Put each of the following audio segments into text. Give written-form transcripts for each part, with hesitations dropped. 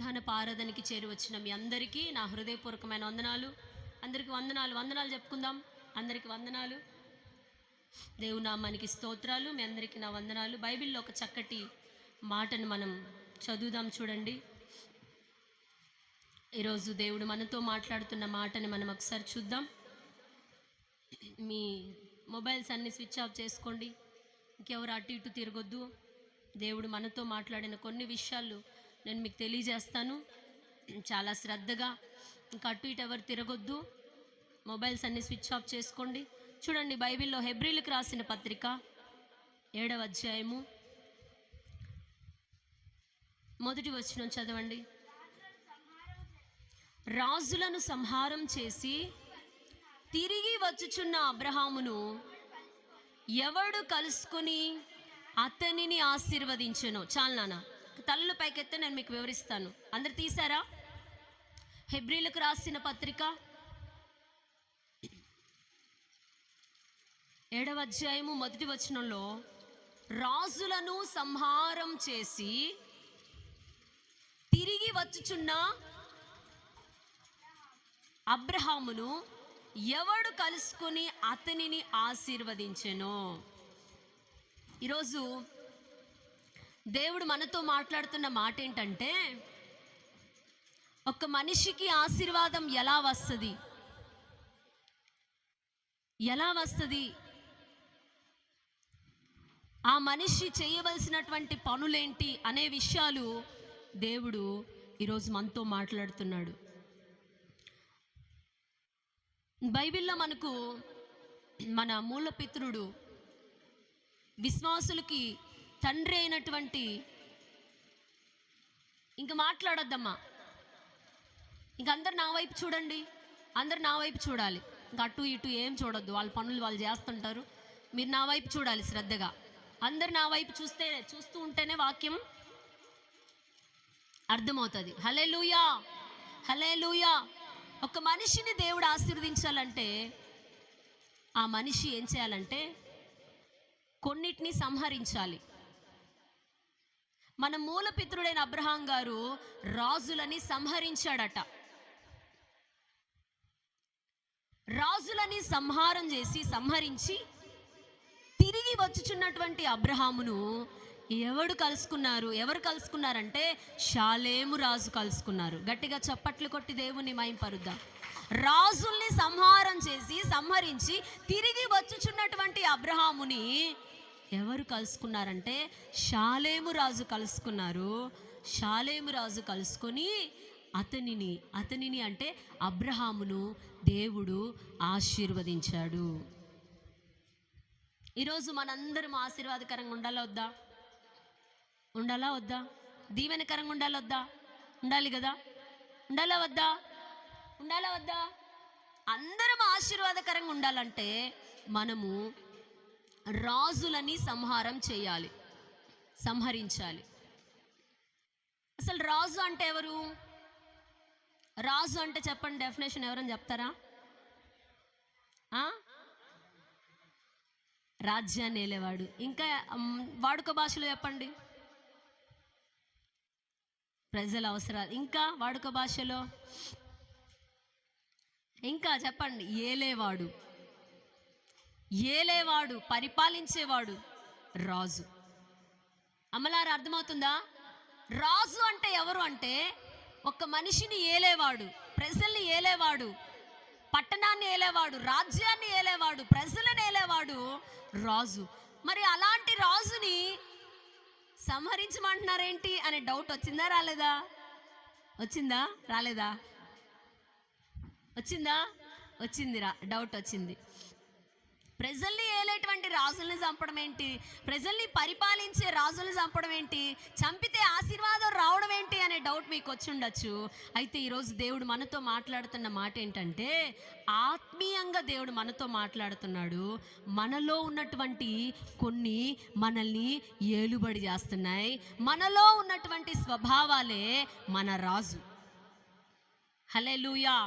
ధ్యానపు ఆరాధనకి చేరి వచ్చిన మీ అందరికీ నా హృదయపూర్వకమైన వందనాలు. అందరికీ వందనాలు చెప్పుకుందాం. అందరికీ వందనాలు. దేవుని నామానికి స్తోత్రాలు. మీ అందరికీ నా వందనాలు. బైబిల్లో ఒక చక్కటి మాటను మనం చదువుదాం. చూడండి, ఈరోజు దేవుడు మనతో మాట్లాడుతున్న మాటని మనం ఒకసారి చూద్దాం. మీ మొబైల్స్ అన్ని స్విచ్ ఆఫ్ చేసుకోండి. ఇంకెవరు అటు ఇటు తిరగొద్దు. దేవుడు మనతో మాట్లాడిన కొన్ని విషయాలు నేను మీకు తెలియజేస్తాను. చాలా శ్రద్ధగా, ఇంకా అటు ఇటు ఎవరు తిరగొద్దు. మొబైల్స్ అన్ని స్విచ్ ఆఫ్ చేసుకోండి. చూడండి, బైబిల్లో హెబ్రీలకు రాసిన పత్రిక 7వ అధ్యాయము 1వ వచనం చదవండి. రాజులను సంహారం చేసి తిరిగి వచ్చుచున్న అబ్రహామును ఎవడు కలుసుకుని అతనిని ఆశీర్వదించెను. చాలు నాన్న, తలలు పైకెత్తే నేను మీకు వివరిస్తాను. అందరు తీశారా? హెబ్రీలకు రాసిన పత్రిక 7వ అధ్యాయము 1వ వచనంలో రాజులను సంహారం చేసి తిరిగి వచ్చుచున్న అబ్రహామును ఎవడు కలుసుకొని అతనిని ఆశీర్వదించెను. ఈరోజు దేవుడు మనతో మాట్లాడుతున్న మాట ఏంటంటే, ఒక మనిషికి ఆశీర్వాదం ఎలా వస్తుంది, ఆ మనిషి చేయవలసినటువంటి పనులేంటి అనే విషయాలు దేవుడు ఈరోజు మనతో మాట్లాడుతున్నాడు. బైబిల్లో మనకు మన మూలపితరుడు, విశ్వాసులకి తండ్రి అయినటువంటి, ఇంక మాట్లాడొద్దమ్మా, ఇంక అందరు నా వైపు చూడండి, అందరు నా వైపు చూడాలి. ఇంకా అటు ఇటు ఏం చూడొద్దు, వాళ్ళ పనులు వాళ్ళు చేస్తుంటారు. మీరు నా వైపు చూడాలి శ్రద్ధగా. అందరు నా వైపు చూస్తూ ఉంటేనే వాక్యం అర్థమవుతుంది. హల్లెలూయా, హల్లెలూయా. ఒక మనిషిని దేవుడు ఆశీర్వదించాలంటే ఆ మనిషి ఏం చేయాలంటే కొన్నిటిని సంహరించాలి. మన మూలపితృడైన అబ్రహాం గారు రాజులని సంహరించాడట. రాజులని సంహరించి తిరిగి వచ్చుచున్నటువంటి అబ్రహామును ఎవరు కలుసుకున్నారంటే షాలేము రాజు కలుసుకున్నారు. గట్టిగా చప్పట్లు కొట్టి దేవుని మహింపరుద్దాం. రాజుల్ని సంహరించి తిరిగి వచ్చుచున్నటువంటి అబ్రహాముని ఎవరు కలుసుకున్నారంటే షాలేము రాజు కలుసుకున్నారు. షాలేము రాజు కలుసుకొని అతనిని అంటే అబ్రహామును దేవుడు ఆశీర్వదించాడు. ఈరోజు మనందరం ఆశీర్వాదకరంగా ఉండాలా వద్దా? దీవెనకరంగా ఉండాలి కదా? ఉండాలా వద్దా? అందరం ఆశీర్వాదకరంగా ఉండాలంటే మనము రాజులని సంహరించాలి. అసలు రాజు అంటే ఎవరు? రాజు అంటే చెప్పండి, డెఫినేషన్ ఎవరని చెప్తారా? రాజ్యాన్ని ఏలేవాడు. ఇంకా వాడుక భాషలో చెప్పండి, ప్రజల అవసరాలు. ఇంకా వాడుక భాషలో ఇంకా చెప్పండి, ఏలేవాడు, పరిపాలించేవాడు రాజు. అమలారా, అర్థమవుతుందా? రాజు అంటే ఎవరు అంటే ఒక మనిషిని ఏలేవాడు, ప్రజల్ని ఏలేవాడు, పట్టణాన్ని ఏలేవాడు, రాజ్యాన్ని ఏలేవాడు, ప్రజలను ఏలేవాడు రాజు. మరి అలాంటి రాజుని సంహరించమంటున్నారేంటి అనే డౌట్ వచ్చిందా రాలేదా? రాలేదా? వచ్చిందిరా, డౌట్ వచ్చింది. ప్రజల్ని ఏలేటువంటి రాజుల్ని చంపడం ఏంటి? ప్రజల్ని పరిపాలించే రాజుల్ని చంపడం ఏంటి? చంపితే ఆశీర్వాదం రావడం ఏంటి అనే డౌట్ మీకు వచ్చి ఉండొచ్చు. అయితే ఈరోజు దేవుడు మనతో మాట్లాడుతున్న మాట ఏంటంటే, ఆత్మీయంగా దేవుడు మనతో మాట్లాడుతున్నాడు. మనలో ఉన్నటువంటి కొన్ని మనల్ని ఏలుబడి చేస్తున్నాయి. మనలో ఉన్నటువంటి స్వభావాలే మన రాజు. హల్లెలూయా.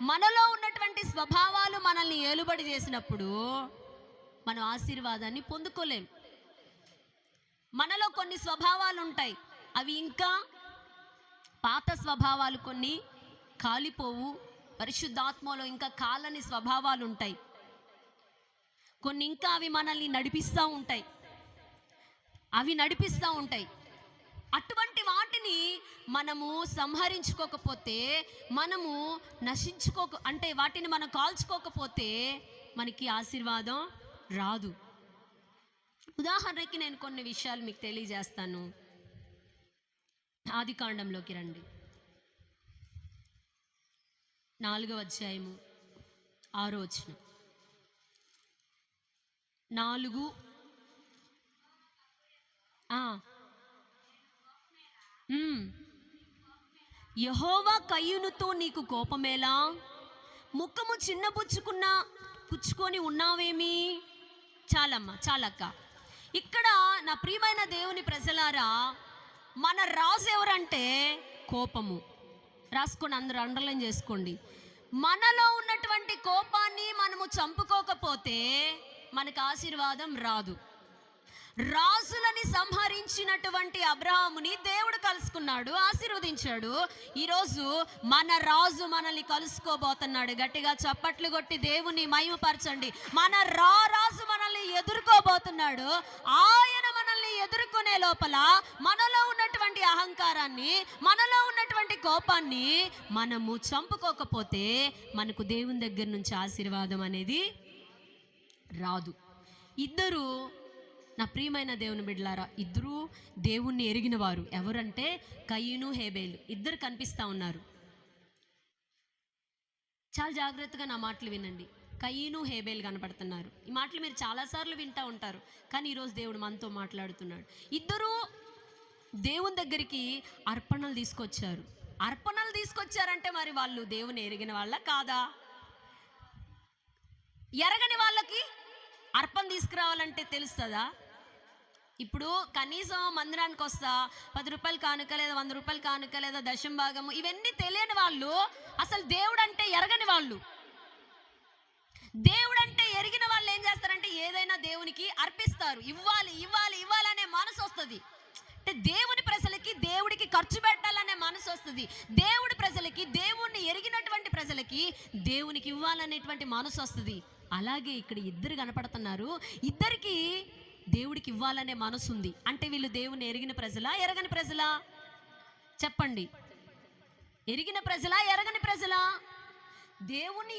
మనలో ఉన్నటువంటి స్వభావాలు మనల్ని ఏలుబడి చేసినప్పుడు మనం ఆశీర్వాదాన్ని పొందుకోలేం. మనలో కొన్ని స్వభావాలు ఉంటాయి, అవి ఇంకా పాత స్వభావాలు కొన్ని కాలిపోవు, పరిశుద్ధాత్మలో ఇంకా కాలని స్వభావాలు ఉంటాయి. కొన్ని ఇంకా అవి మనల్ని నడిపిస్తూ ఉంటాయి, అటువంటి వాటిని మనము సంహరించుకోకపోతే, మనము అంటే వాటిని మనం కాల్చుకోకపోతే మనకి ఆశీర్వాదం రాదు. ఉదాహరణకి నేను కొన్ని విషయాలు మీకు తెలియజేస్తాను. ఆదికాండంలోకి రండి, 4వ అధ్యాయము 6వ వచనం. 4 యెహోవా కయ్యూనుతో నీకు కోపమేలా, ముఖము పుచ్చుకొని ఉన్నావేమి. చాలమ్మ, చాలక్క. ఇక్కడ నా ప్రియమైన దేవుని ప్రజలారా, మన రాజు ఎవరంటే కోపము. రాసుకొని అందరూ అండర్లైన్ చేసుకోండి. మనలో ఉన్నటువంటి కోపాన్ని మనము చంపుకోకపోతే మనకు ఆశీర్వాదం రాదు. రాజులని సంహరించినటువంటి అబ్రహాముని దేవుడు కలుసుకున్నాడు, ఆశీర్వదించాడు. ఈరోజు మన రాజు మనల్ని కలుసుకోబోతున్నాడు. గట్టిగా చప్పట్లు కొట్టి దేవుని మహిమపరచండి. మన రాజు మనల్ని ఎదుర్కోబోతున్నాడు. ఆయన మనల్ని ఎదుర్కొనే లోపల మనలో ఉన్నటువంటి అహంకారాన్ని, మనలో ఉన్నటువంటి కోపాన్ని మనము చంపుకోకపోతే మనకు దేవుని దగ్గర నుంచి ఆశీర్వాదం అనేది రాదు. ఇద్దరు, నా ప్రియమైన దేవుని బిడ్డలారా, ఇద్దరు దేవుణ్ణి ఎరిగిన వారు. ఎవరంటే కయ్యూను, హేబేలు. ఇద్దరు కనిపిస్తూ ఉన్నారు. చాలా జాగ్రత్తగా నా మాటలు వినండి. కయ్యూను, హేబేలు కనపడుతున్నారు. ఈ మాటలు మీరు చాలాసార్లు వింటూ ఉంటారు, కానీ ఈరోజు దేవుడు మనతో మాట్లాడుతున్నాడు. ఇద్దరు దేవుని దగ్గరికి అర్పణలు తీసుకొచ్చారంటే మరి వాళ్ళు దేవుని ఎరిగిన వాళ్ళ కాదా? ఎరగని వాళ్ళకి అర్పణ తీసుకురావాలంటే తెలుస్తుందా? ఇప్పుడు కనీసం మందిరానికి వస్తా 10 రూపాయలు కానుక, లేదా 100 రూపాయలు కానుక, లేదా దశం భాగము, ఇవన్నీ తెలియని వాళ్ళు, అసలు దేవుడు అంటే ఎరగని వాళ్ళు. దేవుడు అంటే ఎరిగిన వాళ్ళు ఏం చేస్తారంటే ఏదైనా దేవునికి అర్పిస్తారు. ఇవ్వాలి అనే మనసు వస్తుంది. అంటే దేవుని ప్రజలకి, దేవుడికి ఖర్చు పెట్టాలనే మనసు వస్తుంది. దేవుడి ప్రజలకి, దేవుణ్ణి ఎరిగినటువంటి ప్రజలకి దేవునికి ఇవ్వాలనేటువంటి మనసు వస్తుంది. అలాగే ఇక్కడ ఇద్దరు కనపడుతున్నారు. ఇద్దరికి దేవుడికి ఇవ్వాలనే మనసు ఉంది. అంటే వీళ్ళు దేవుని ఎరిగిన ప్రజలా, ఎరగని ప్రజలా? చెప్పండి. ఎరిగిన ప్రజలా, ఎరగని ప్రజలా? దేవుణ్ణి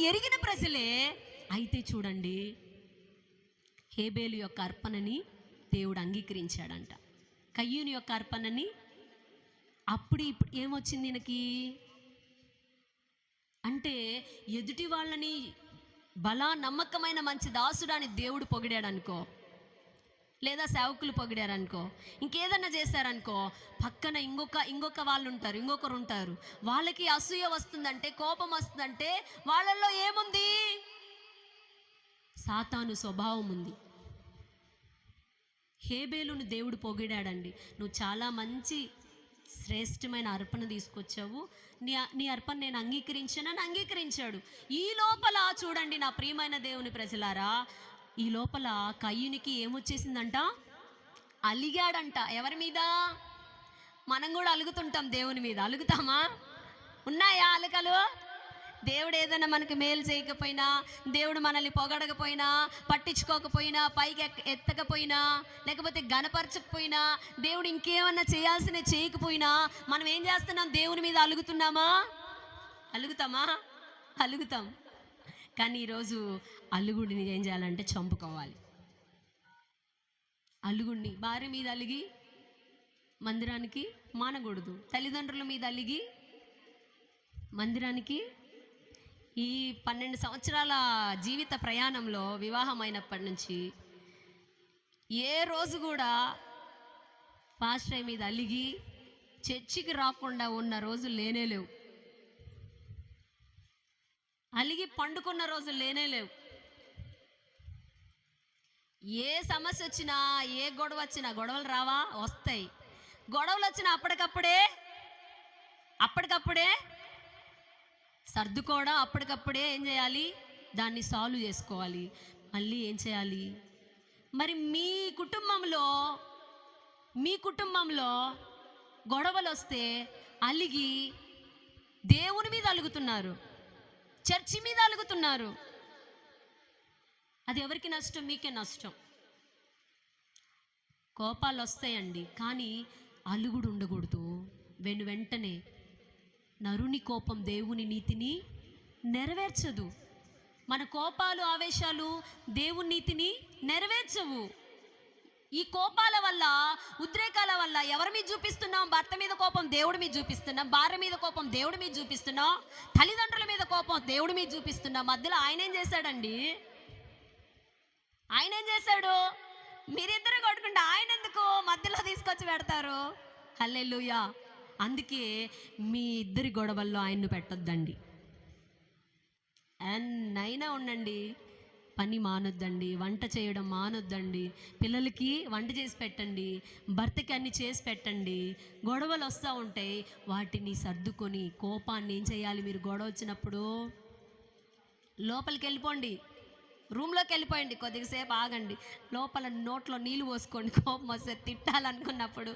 ఎరిగిన ప్రజలే. అయితే చూడండి, హేబేలు యొక్క అర్పణని దేవుడు అంగీకరించాడంట. కయ్యూని యొక్క అర్పణని. ఇప్పుడు ఏమొచ్చింది ఈయనకి అంటే, ఎదుటి వాళ్ళని నమ్మకమైన మంచి దాసుడాన్ని దేవుడు పొగిడాడనుకో, లేదా సేవకులు పొగిడారనుకో, ఇంకేదన్నా చేశారనుకో, పక్కన ఇంకొక వాళ్ళు ఉంటారు, ఇంకొకరు ఉంటారు. వాళ్ళకి అసూయ వస్తుందంటే, కోపం వస్తుందంటే వాళ్ళల్లో ఏముంది? సాతాను స్వభావం ఉంది. హేబేలును దేవుడు పొగిడాడండి. నువ్వు చాలా మంచి శ్రేష్టమైన అర్పణ తీసుకొచ్చావు, నీ అర్పణ నేను అంగీకరించాడు. ఈ లోపల చూడండి నా ప్రియమైన దేవుని ప్రజలారా, ఈ లోపల కయ్యూనికి ఏమొచ్చేసిందంట? అలిగాడంట. ఎవరి మీద? మనం కూడా అలుగుతుంటాం దేవుని మీద. అలుగుతామా? ఉన్నాయా అలకలు? దేవుడు ఏదైనా మనకు మేలు చేయకపోయినా, దేవుడు మనల్ని పొగడకపోయినా, పట్టించుకోకపోయినా, పైకి ఎత్తకపోయినా, లేకపోతే గణపరచకపోయినా, దేవుడు ఇంకేమన్నా చేయాల్సినవి చేయకపోయినా మనం ఏం చేస్తున్నాం? దేవుని మీద అలుగుతున్నామా? అలుగుతాం. కానీ ఈరోజు అలుగుడిని ఏం చేయాలంటే చంపుకోవాలి. అలుగుడిని భార్య మీద అలిగి మందిరానికి మానకూడదు. తల్లిదండ్రుల మీద అలిగి మందిరానికి. ఈ 12 సంవత్సరాల జీవిత ప్రయాణంలో, వివాహం అయినప్పటి నుంచి ఏ రోజు కూడా పాస్టర్ మీద అలిగి చర్చికి రాకుండా ఉన్న రోజులు లేనేలేవు. అలిగి పండుకున్న రోజులు లేనేలేవు. ఏ సమస్య వచ్చినా, ఏ గొడవ వచ్చినా, గొడవలు రావా? వస్తాయి. గొడవలు వచ్చినా అప్పటికప్పుడే సర్దుకోవడం, అప్పటికప్పుడే ఏం చేయాలి? దాన్ని సాల్వ్ చేసుకోవాలి. మళ్ళీ ఏం చేయాలి? మరి మీ కుటుంబంలో గొడవలు వస్తే అలిగి దేవుని మీద అలుగుతున్నారు, చర్చి మీద అలుగుతున్నారు. అది ఎవరికి నష్టం? మీకే నష్టం. కోపాలు వస్తాయండి, కానీ అలుగుడు ఉండకూడదు. వెంటనే నరుని కోపం దేవుని నీతిని నెరవేర్చదు. మన కోపాలు ఆవేశాలు దేవుని నీతిని నెరవేర్చవు. ఈ కోపాల వల్ల, ఉద్రేకాల వల్ల ఎవరి మీద చూపిస్తున్నాం? భర్త మీద కోపం దేవుడి మీద చూపిస్తున్నాం, భార్య మీద కోపం దేవుడి మీద చూపిస్తున్నాం, తల్లిదండ్రుల మీద కోపం దేవుడి మీద చూపిస్తున్నాం. మధ్యలో ఆయన ఏం చేశాడండి? ఆయన ఏం చేశాడు? మీరిద్దరు కొట్టుకుంటే ఆయన ఎందుకు మధ్యలో తీసుకొచ్చి పెడతారు? హల్లెలూయా. అందుకే మీ ఇద్దరి గొడవల్లో ఆయన్ను పెట్టొద్దండి. ఎన్నైనా ఉండండి, పని మానొద్దండి, వంట చేయడం మానొద్దండి, పిల్లలకి వంట చేసి పెట్టండి, భర్తకి అన్ని చేసి పెట్టండి. గొడవలు వస్తూ ఉంటాయి, వాటిని సర్దుకొని కోపాన్ని ఏం చేయాలి? మీరు గొడవ వచ్చినప్పుడు లోపలికి వెళ్ళిపోండి, రూమ్లోకి వెళ్ళిపోయండి, కొద్దిసేపు ఆగండి, లోపల నోట్లో నీళ్ళు పోసుకోండి. కోపం వస్తే తిట్టాలనుకున్నప్పుడు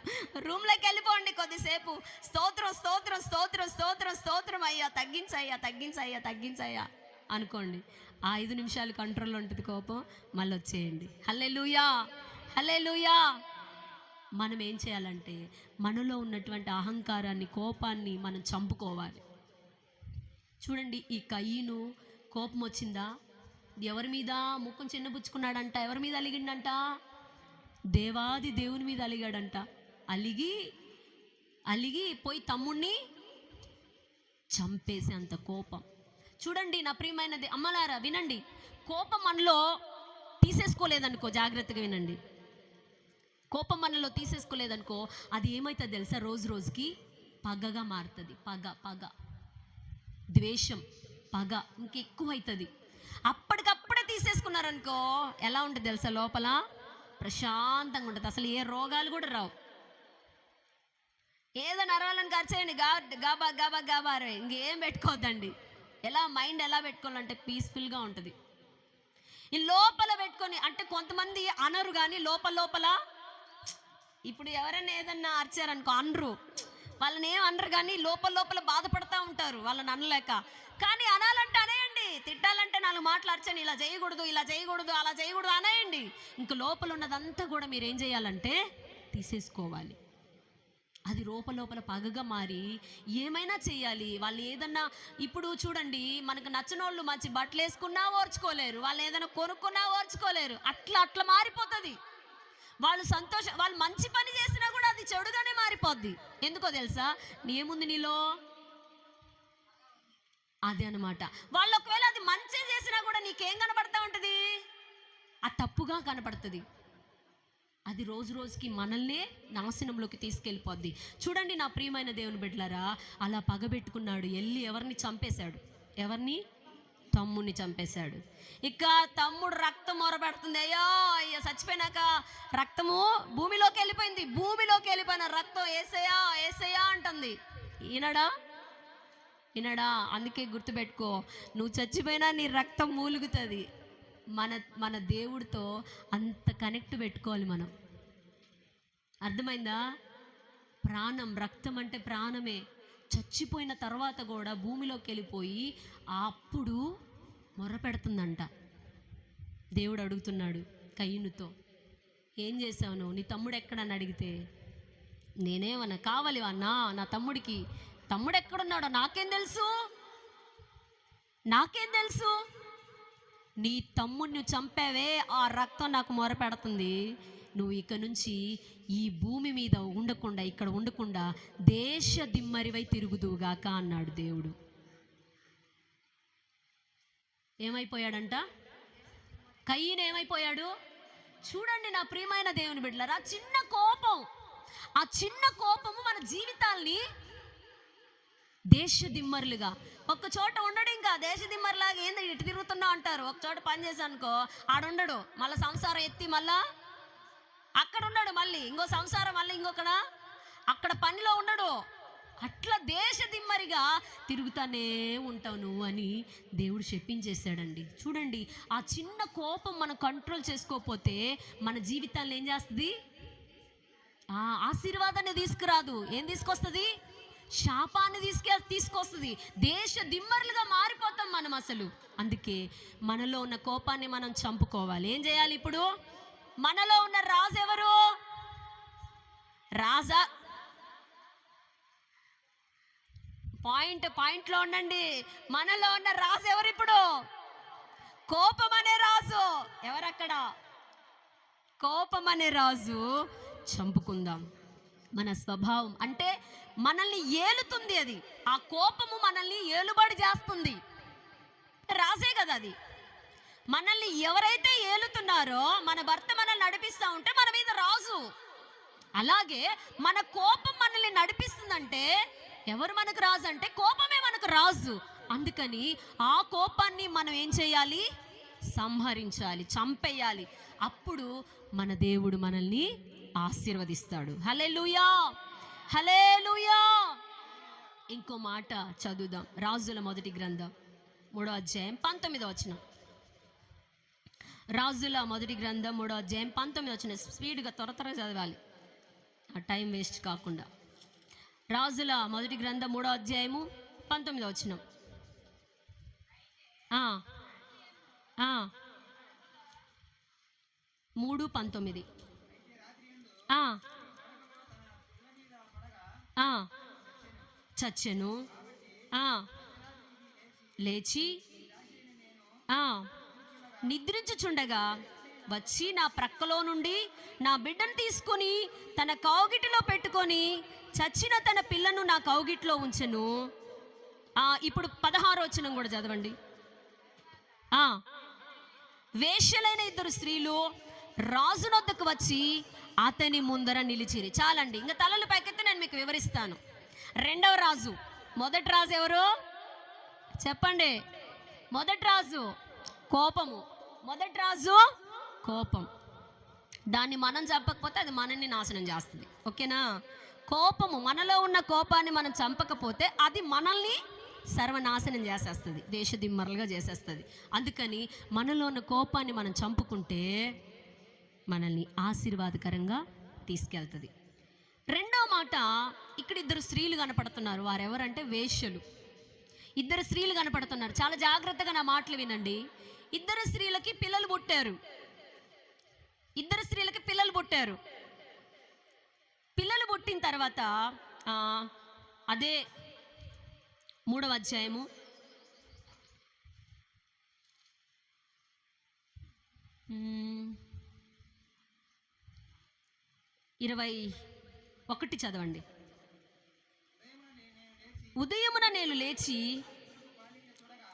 రూమ్లోకి వెళ్ళిపోండి కొద్దిసేపు. స్తోత్రం స్తోత్రం స్తోత్రం స్తోత్రం స్తోత్రం అయ్యా, తగ్గించయ్యా తగ్గించయ్యా తగ్గించయ్యా అనుకోండి. ఆ 5 నిమిషాలు కంట్రోల్లో ఉంటుంది కోపం, మళ్ళీ వచ్చేయండి. హల్లెలూయా హల్లెలూయా. మనం ఏం చేయాలంటే మనలో ఉన్నటువంటి అహంకారాన్ని, కోపాన్ని మనం చంపుకోవాలి. చూడండి, ఈ కయీను కోపం వచ్చిందా? ఎవరి మీద ముఖం చిన్నబుచ్చుకున్నాడంట? ఎవరి మీద అలిగిండంట? దేవాది దేవుని మీద అలిగాడంట. అలిగి పోయి తమ్ముణ్ణి చంపేసే అంత కోపం. చూడండి నా ప్రియమైనది అమ్మలారా, వినండి. కోపం మనలో తీసేసుకోలేదనుకో, జాగ్రత్తగా వినండి. కోపం మనలో తీసేసుకోలేదనుకో, అది ఏమవుతుంది తెలుసా? రోజు రోజుకి పగగా మారుతుంది. పగ ద్వేషం, పగ ఇంకెక్కువ అవుతుంది. అప్పటికప్పుడే తీసేసుకున్నారనుకో, ఎలా ఉంటుంది తెలుసా? లోపల ప్రశాంతంగా ఉంటుంది, అసలు ఏ రోగాలు కూడా రావు. ఏదో నరవాలని ఖర్చేయండి, గాబా గాబా గాబా రే, ఇంకేం పెట్టుకోవద్దండి. మైండ్ ఎలా పెట్టుకోవాలంటే పీస్ఫుల్గా ఉంటుంది. ఈ లోపల పెట్టుకొని, అంటే కొంతమంది అనరు కానీ లోపల ఇప్పుడు ఎవరైనా ఏదన్నా అరిచారనుకో అనరు, వాళ్ళని ఏం అనరు కానీ లోపల బాధపడతా ఉంటారు వాళ్ళని అనలేక. కానీ అనాలంటే అనేయండి, తిట్టాలంటే 4 మాటలు అరచండి, ఇలా చేయకూడదు అలా చేయకూడదు అనేయండి. ఇంక లోపల ఉన్నదంతా కూడా మీరు ఏం చేయాలంటే తీసేసుకోవాలి. అది లోపల పగగా మారి ఏమైనా చేయాలి. వాళ్ళు ఏదన్నా, ఇప్పుడు చూడండి, మనకు నచ్చిన వాళ్ళు మంచి బట్టలు వేసుకున్నా ఓర్చుకోలేరు, వాళ్ళు ఏదైనా కొనుక్కున్నా ఓర్చుకోలేరు. అట్లా మారిపోతుంది. వాళ్ళు మంచి పని చేసినా కూడా అది చెడుగానే మారిపోద్ది. ఎందుకో తెలుసా? ఏముంది నీలో? అదే అనమాట. వాళ్ళు ఒకవేళ అది మంచి చేసినా కూడా నీకేం కనపడతా ఉంటుంది? ఆ తప్పుగా కనపడుతుంది. అది రోజు రోజుకి మనల్నే నాశనంలోకి తీసుకెళ్ళిపోద్ది. చూడండి నా ప్రియమైన దేవుని బిడ్డలారా, అలా పగబెట్టుకున్నాడు, వెళ్ళి ఎవరిని చంపేశాడు? తమ్ముడిని చంపేశాడు. ఇక తమ్ముడు రక్తం మొరపెడుతుంది, అయ్యో చచ్చిపోయినాక రక్తము భూమిలోకి వెళ్ళిపోయిన రక్తం ఏసయ్యా అంటుంది. ఈనడా? అందుకే గుర్తుపెట్టుకో, నువ్వు చచ్చిపోయినా నీ రక్తం మూలుగుతుంది. మన దేవుడితో అంత కనెక్ట్ పెట్టుకోవాలి మనం. అర్థమైందా? ప్రాణం, రక్తం అంటే ప్రాణమే. చచ్చిపోయిన తర్వాత కూడా భూమిలోకి వెళ్ళిపోయి అప్పుడు మొరపెడుతుందంట. దేవుడు అడుగుతున్నాడు కయీనుతో, ఏం చేసావు నువ్వు? నీ తమ్ముడు ఎక్కడని అడిగితే, నేనేమన్నా కావాలి అన్నా నా తమ్ముడు ఎక్కడున్నాడో నాకేం తెలుసు? నీ తమ్ముడిని చంపావే, ఆ రక్తం నాకు మొరపెడుతుంది. నువ్వు ఇక నుంచి ఈ భూమి మీద ఇక్కడ ఉండకుండా దేశ దిమ్మరివై తిరుగుదువుగాక అన్నాడు దేవుడు. ఏమైపోయాడంట? కయీను ఏమైపోయాడు? చూడండి నా ప్రియమైన దేవుని బిడ్డలారా, ఆ చిన్న కోపము మన జీవితాల్ని దేశ దిమ్మరులుగా, ఒక్క చోట ఉండడు. ఇంకా దేశ దిమ్మరులాగా ఏంది ఇటు తిరుగుతున్నావు అంటారు. ఒక చోట పని చేశానుకో ఆడుండడు, మళ్ళీ సంసారం ఎత్తి మళ్ళా అక్కడ ఉండడు, మళ్ళీ ఇంకో సంసారం, మళ్ళీ ఇంకొకడ అక్కడ పనిలో ఉండడు. అట్లా దేశ దిమ్మరిగా తిరుగుతానే ఉంటావు నువ్వు అని దేవుడు చెప్పించేశాడండి. చూడండి, ఆ చిన్న కోపం మనం కంట్రోల్ చేసుకోకపోతే మన జీవితాన్ని ఏం చేస్తుంది? ఆశీర్వాదాన్ని తీసుకురాదు. ఏం తీసుకొస్తుంది? శాపాన్ని తీసుకొస్తుంది. దేశ దిమ్మరులుగా మారిపోతాం మనం అసలు. అందుకే మనలో ఉన్న కోపాన్ని మనం చంపుకోవాలి. ఏం చేయాలి ఇప్పుడు? మనలో ఉన్న రాజు ఎవరు? రాజా పాయింట్లో ఉండండి. మనలో ఉన్న రాజు ఎవరు ఇప్పుడు? కోపం అనే రాజు. ఎవరక్కడ? కోపం అనే రాజు. చంపుకుందాం. మన స్వభావం అంటే మనల్ని ఏలుతుంది. అది ఆ కోపము మనల్ని ఏలుబడి చేస్తుంది. రాజే కదా అది. మనల్ని ఎవరైతే ఏలుతున్నారో, మన భర్త మనల్ని నడిపిస్తూ ఉంటే మన మీద రాజు. అలాగే మన కోపం మనల్ని నడిపిస్తుందంటే ఎవరు మనకు రాజు? అంటే కోపమే మనకు రాజు. అందుకని ఆ కోపాన్ని మనం ఏం చేయాలి? సంహరించాలి, చంపేయాలి. అప్పుడు మన దేవుడు మనల్ని ఆశీర్వదిస్తాడు. హల్లెలూయా, హల్లెలూయా. ఇంకో మాట చదువుదాం. రాజుల మొదటి గ్రంథం 3వ అధ్యాయం 19వ వచనం. రాజుల మొదటి గ్రంథం 3వ అధ్యాయం 19వ వచనం. స్పీడ్గా త్వరగా చదవాలి, ఆ టైం వేస్ట్ కాకుండా. రాజుల మొదటి గ్రంథం 3వ అధ్యాయము 19వ వచనం. 3:19. చచ్చెను, లేచి నిద్రించుచుండగా వచ్చి నా ప్రక్కలో నుండి నా బిడ్డను తీసుకొని తన కౌగిటిలో పెట్టుకొని చచ్చిన తన పిల్లను నా కౌగిట్లో ఉంచెను. ఇప్పుడు 16వ వచనం కూడా చదవండి. వేశ్యలైన 2 స్త్రీలు రాజునొద్దకు వచ్చి అతని ముందర నిలిచిరి. చాలండి, ఇంకా తలలు పైకెత్తి నేను మీకు వివరిస్తాను. 2వ రాజు. మొదటి రాజు ఎవరు చెప్పండి? మొదటి రాజు కోపము. మొదటి రాజు కోపం. దాన్ని మనం చంపకపోతే అది మనల్ని నాశనం చేస్తుంది. ఓకేనా? కోపము, మనలో ఉన్న కోపాన్ని మనం చంపకపోతే అది మనల్ని సర్వనాశనం చేసేస్తుంది, దేశదిమ్మరలుగా చేసేస్తుంది. అందుకని మనలో ఉన్న కోపాన్ని మనం చంపుకుంటే మనల్ని ఆశీర్వాదకరంగా తీసుకెళ్తుంది. రెండో మాట, ఇక్కడ 2 స్త్రీలు కనపడుతున్నారు. వారెవరంటే వేశ్యలు. 2 స్త్రీలు కనపడుతున్నారు. చాలా జాగ్రత్తగా నా మాటలు వినండి. 2 స్త్రీలకి పిల్లలు పుట్టారు. 2 స్త్రీలకి పిల్లలు పుట్టారు. పిల్లలు పుట్టిన తర్వాత అదే 3వ అధ్యాయము 21 చదవండి. ఉదయమున నేను లేచి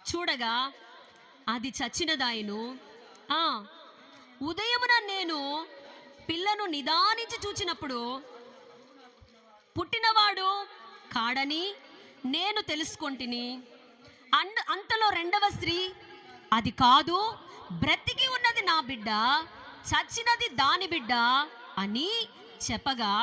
చూడగా అది చచ్చినదాయను. ఉదయమున నేను పిల్లను నిదానించి చూచినప్పుడు పుట్టినవాడు కాడని నేను తెలుసుకొంటిని. అంతలో 2వ స్త్రీ, అది కాదు, బ్రతికి ఉన్నది నా బిడ్డ, చచ్చినది దాని బిడ్డ అని చెప్పగా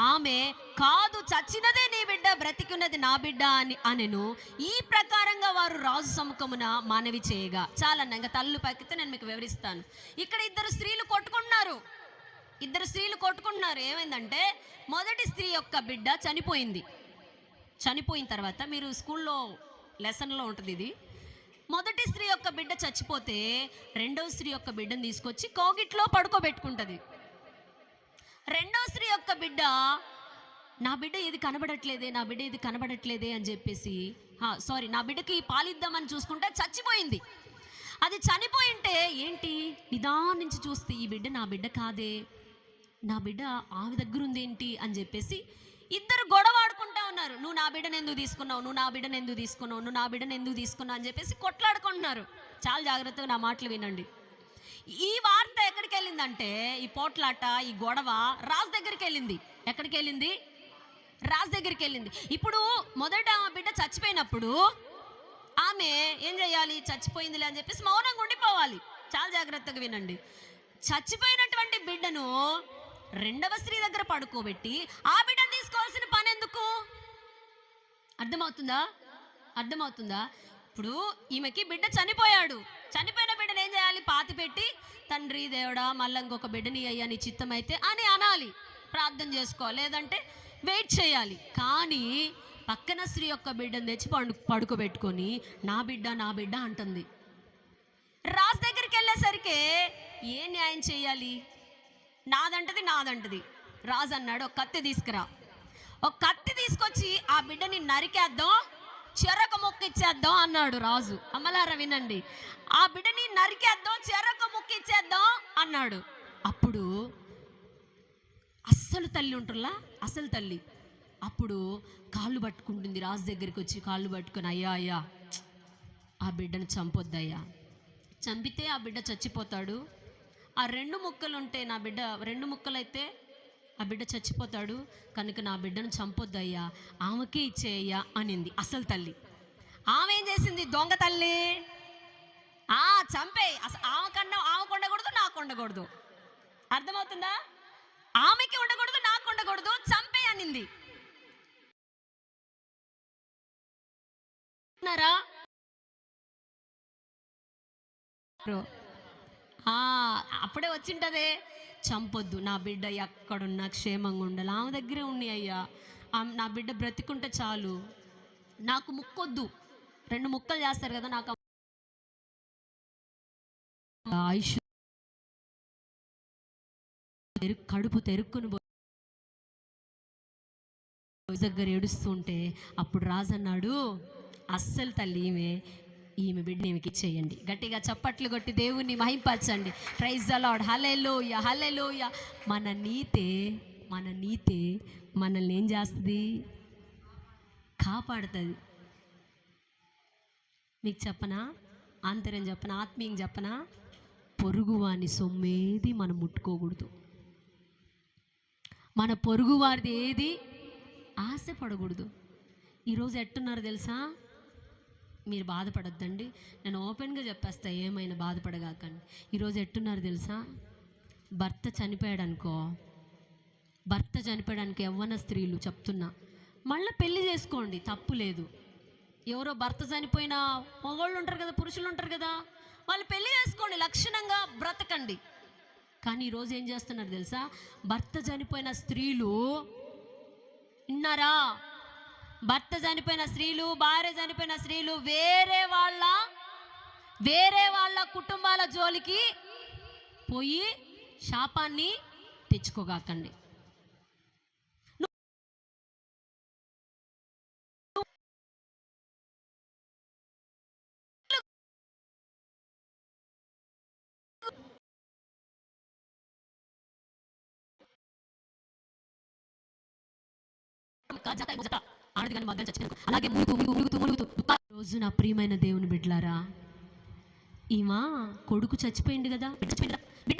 ఆమె, కాదు, చచ్చినదే నీ బిడ్డ, బ్రతికి ఉన్నది నా బిడ్డ అని అనెను. ఈ ప్రకారంగా వారు రాజు సముఖమున మనవి చేయగా. చాలన్న, ఇంకా తల్లు పక్కితే నేను మీకు వివరిస్తాను. ఇక్కడ 2 స్త్రీలు కొట్టుకుంటున్నారు. 2 స్త్రీలు కొట్టుకుంటున్నారు. ఏమైందంటే, మొదటి స్త్రీ యొక్క బిడ్డ చనిపోయింది. చనిపోయిన తర్వాత, మీరు స్కూల్లో లెసన్లో ఉంటుంది ఇది, మొదటి స్త్రీ యొక్క బిడ్డ చచ్చిపోతే 2వ స్త్రీ యొక్క బిడ్డను తీసుకొచ్చి కౌగిట్లో పడుకోబెట్టుకుంటుంది. 2వ స్త్రీ యొక్క బిడ్డ, నా బిడ్డ ఏది కనబడట్లేదే, నా బిడ్డ ఏది కనబడట్లేదే అని చెప్పేసి, నా బిడ్డకి పాలిద్దామని చూసుకుంటే చచ్చిపోయింది. అది చనిపోయింటే ఏంటి, నిదానించి చూస్తే ఈ బిడ్డ నా బిడ్డ కాదే, నా బిడ్డ ఆమె దగ్గర ఉందేంటి అని చెప్పేసి 2 గొడవ ఆడుకుంటా ఉన్నారు. నువ్వు నా బిడ్డను ఎందుకు తీసుకున్నావు, నువ్వు నా బిడ్డను ఎందుకు తీసుకున్నావు, నువ్వు నా బిడ్డను ఎందుకు తీసుకున్నావు అని చెప్పేసి కొట్లాడుకుంటున్నారు. చాలా జాగ్రత్తగా నా మాటలు వినండి. ఈ వార్త ఎక్కడికి వెళ్ళిందంటే, ఈ పోట్లాట, ఈ గొడవ రాజు దగ్గరికి వెళ్ళింది. ఎక్కడికి వెళ్ళింది? రాజు దగ్గరికి వెళ్ళింది. ఇప్పుడు మొదట ఆమె బిడ్డ చచ్చిపోయినప్పుడు ఆమె ఏం చేయాలి? చచ్చిపోయిందిలే అని చెప్పేసి మౌనంగా ఉండిపోవాలి. చాలా జాగ్రత్తగా వినండి. చచ్చిపోయినటువంటి బిడ్డను 2వ స్త్రీ దగ్గర పడుకోబెట్టి ఆ బిడ్డను తీసుకోవాల్సిన పని ఎందుకు? అర్థమవుతుందా? ఇప్పుడు ఈమెకి బిడ్డ చనిపోయాడు. చనిపోయిన బిడ్డను ఏం చేయాలి? పాతి పెట్టి, తండ్రి దేవుడా, మళ్ళీ ఇంకొక బిడ్డని అయ్యా నీ చిత్తం అయితే అని అనాలి. ప్రార్థన చేసుకోవాలి, లేదంటే వెయిట్ చేయాలి. కానీ పక్కన స్త్రీ యొక్క బిడ్డను తెచ్చి పడుకోబెట్టుకొని నా బిడ్డ నా బిడ్డ అంటుంది. రాజు దగ్గరికి వెళ్ళేసరికి ఏ న్యాయం చేయాలి? నాదంటది. రాజు అన్నాడు, ఒక కత్తి తీసుకురా. ఒక కత్తి తీసుకొచ్చి ఆ బిడ్డని నరికేద్దాం, చెరొక ముక్క ఇచ్చేద్దాం అన్నాడు రాజు. అమ్మలారా వినండి, ఆ బిడ్డని నరికేద్దాం, చెరొక ముక్క ఇచ్చేద్దాం అన్నాడు. అప్పుడు అస్సలు తల్లి అప్పుడు కాళ్ళు పట్టుకుంటుంది. రాజు దగ్గరికి వచ్చి కాళ్ళు పట్టుకొని, అయ్యా ఆ బిడ్డను చంపొద్దయ్యా, చంపితే ఆ బిడ్డ చచ్చిపోతాడు. ఆ 2 ముక్కలు ఉంటే నా బిడ్డ 2 ముక్కలైతే ఆ బిడ్డ చచ్చిపోతాడు, కనుక నా బిడ్డను చంపొద్దయ్యా, ఆమెకే ఇచ్చేయ్యా అనింది అసలు తల్లి. ఆమె ఏం చేసింది? దొంగ తల్లి, చంపే, అసలు ఆమెకు ఉండకూడదు, నాకు ఉండకూడదు. అర్థమవుతుందా? ఆమెకి ఉండకూడదు, నాకు ఉండకూడదు, చంపే అనింది. అప్పుడే వచ్చింటదే, చంపొద్దు, నా బిడ్డ ఎక్కడున్నా క్షేమంగా ఉండాలి, ఆమె దగ్గరే ఉన్నాయి అయ్యా, నా బిడ్డ బ్రతికుంటే చాలు, నాకు ముక్కొద్దు. 2 ముక్కలు చేస్తారు కదా, నాకు ఆయుష్ కడుపు తెరుక్కుని దగ్గర ఏడుస్తుంటే అప్పుడు రాజు అన్నాడు, అస్సలు తల్లి ఈమె బిడ్డ ఈమెకి ఇచ్చేయండి. గట్టిగా చప్పట్లు కొట్టి దేవుణ్ణి మహింపరచండి. ప్రైజ్ ద లార్డ్, హల్లెలూయా హల్లెలూయా. మన నీతే మనల్ని ఏం చేస్తుంది? కాపాడుతుంది. మీకు చెప్పనా, ఆంతర్యం చెప్పనా, ఆత్మీయం చెప్పనా, పొరుగువాని సొమ్మేది మనం ముట్టుకోకూడదు. మన పొరుగువారిది ఏది ఆశపడకూడదు. ఈరోజు ఎట్టున్నారు తెలుసా? మీరు బాధపడొద్దండి, నేను ఓపెన్గా చెప్పేస్తా, ఏమైనా బాధపడగాకండి. ఈరోజు ఎట్టున్నారు తెలుసా? భర్త చనిపోయాడనుకో, యవ్వన స్త్రీలు చెప్తున్నా, మళ్ళీ పెళ్లి చేసుకోండి, తప్పు లేదు. ఎవరో భర్త చనిపోయిన మగవాళ్ళు ఉంటారు కదా, పురుషులు ఉంటారు కదా, వాళ్ళు పెళ్లి చేసుకోండి, లక్షణంగా బ్రతకండి. కానీ ఈరోజు ఏం చేస్తున్నారు తెలుసా? భర్త చనిపోయిన స్త్రీలు విన్నారా? భర్త చనిపోయిన స్త్రీలు, భార్య చనిపోయిన స్త్రీలు వేరే వాళ్ళ కుటుంబాల జోలికి పోయి శాపాన్ని తెచ్చుకోగాకండి. రోజు నా ప్రియమైన దేవుని బిడ్డలారా, ఈమా కొడుకు చచ్చిపోయింది కదా, బిడ్డ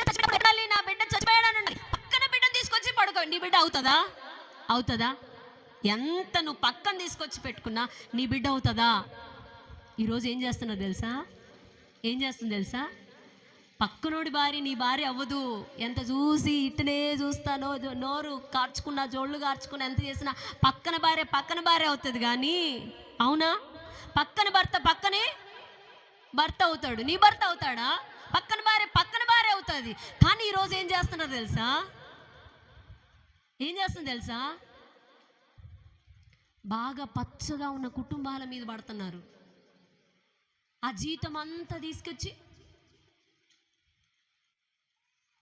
చచ్చిపోయాడు, నా బిడ్డ చచ్చిపోయాడు, పక్కన బిడ్డను తీసుకొచ్చి పడుకో, నీ బిడ్డ అవుతుందా? ఎంత నువ్వు పక్కన తీసుకొచ్చి పెట్టుకున్నా నీ బిడ్డ అవుతుందా? ఈరోజు ఏం చేస్తున్నా తెలుసా? పక్కనోడి భార్య నీ భార్య అవ్వదు. ఎంత చూసి ఇట్టనే చూస్తానో, నోరు కార్చుకున్నా, జోళ్ళు కార్చుకున్నా, ఎంత చేసినా పక్కన భార్య అవుతుంది. కానీ అవునా? పక్కన భర్త అవుతాడు, నీ భర్త అవుతాడా? పక్కన భార్య అవుతుంది. కానీ ఈరోజు ఏం చేస్తున్నారు తెలుసా? బాగా పచ్చగా ఉన్న కుటుంబాల మీద పడుతున్నారు. ఆ జీతం అంతా తీసుకొచ్చి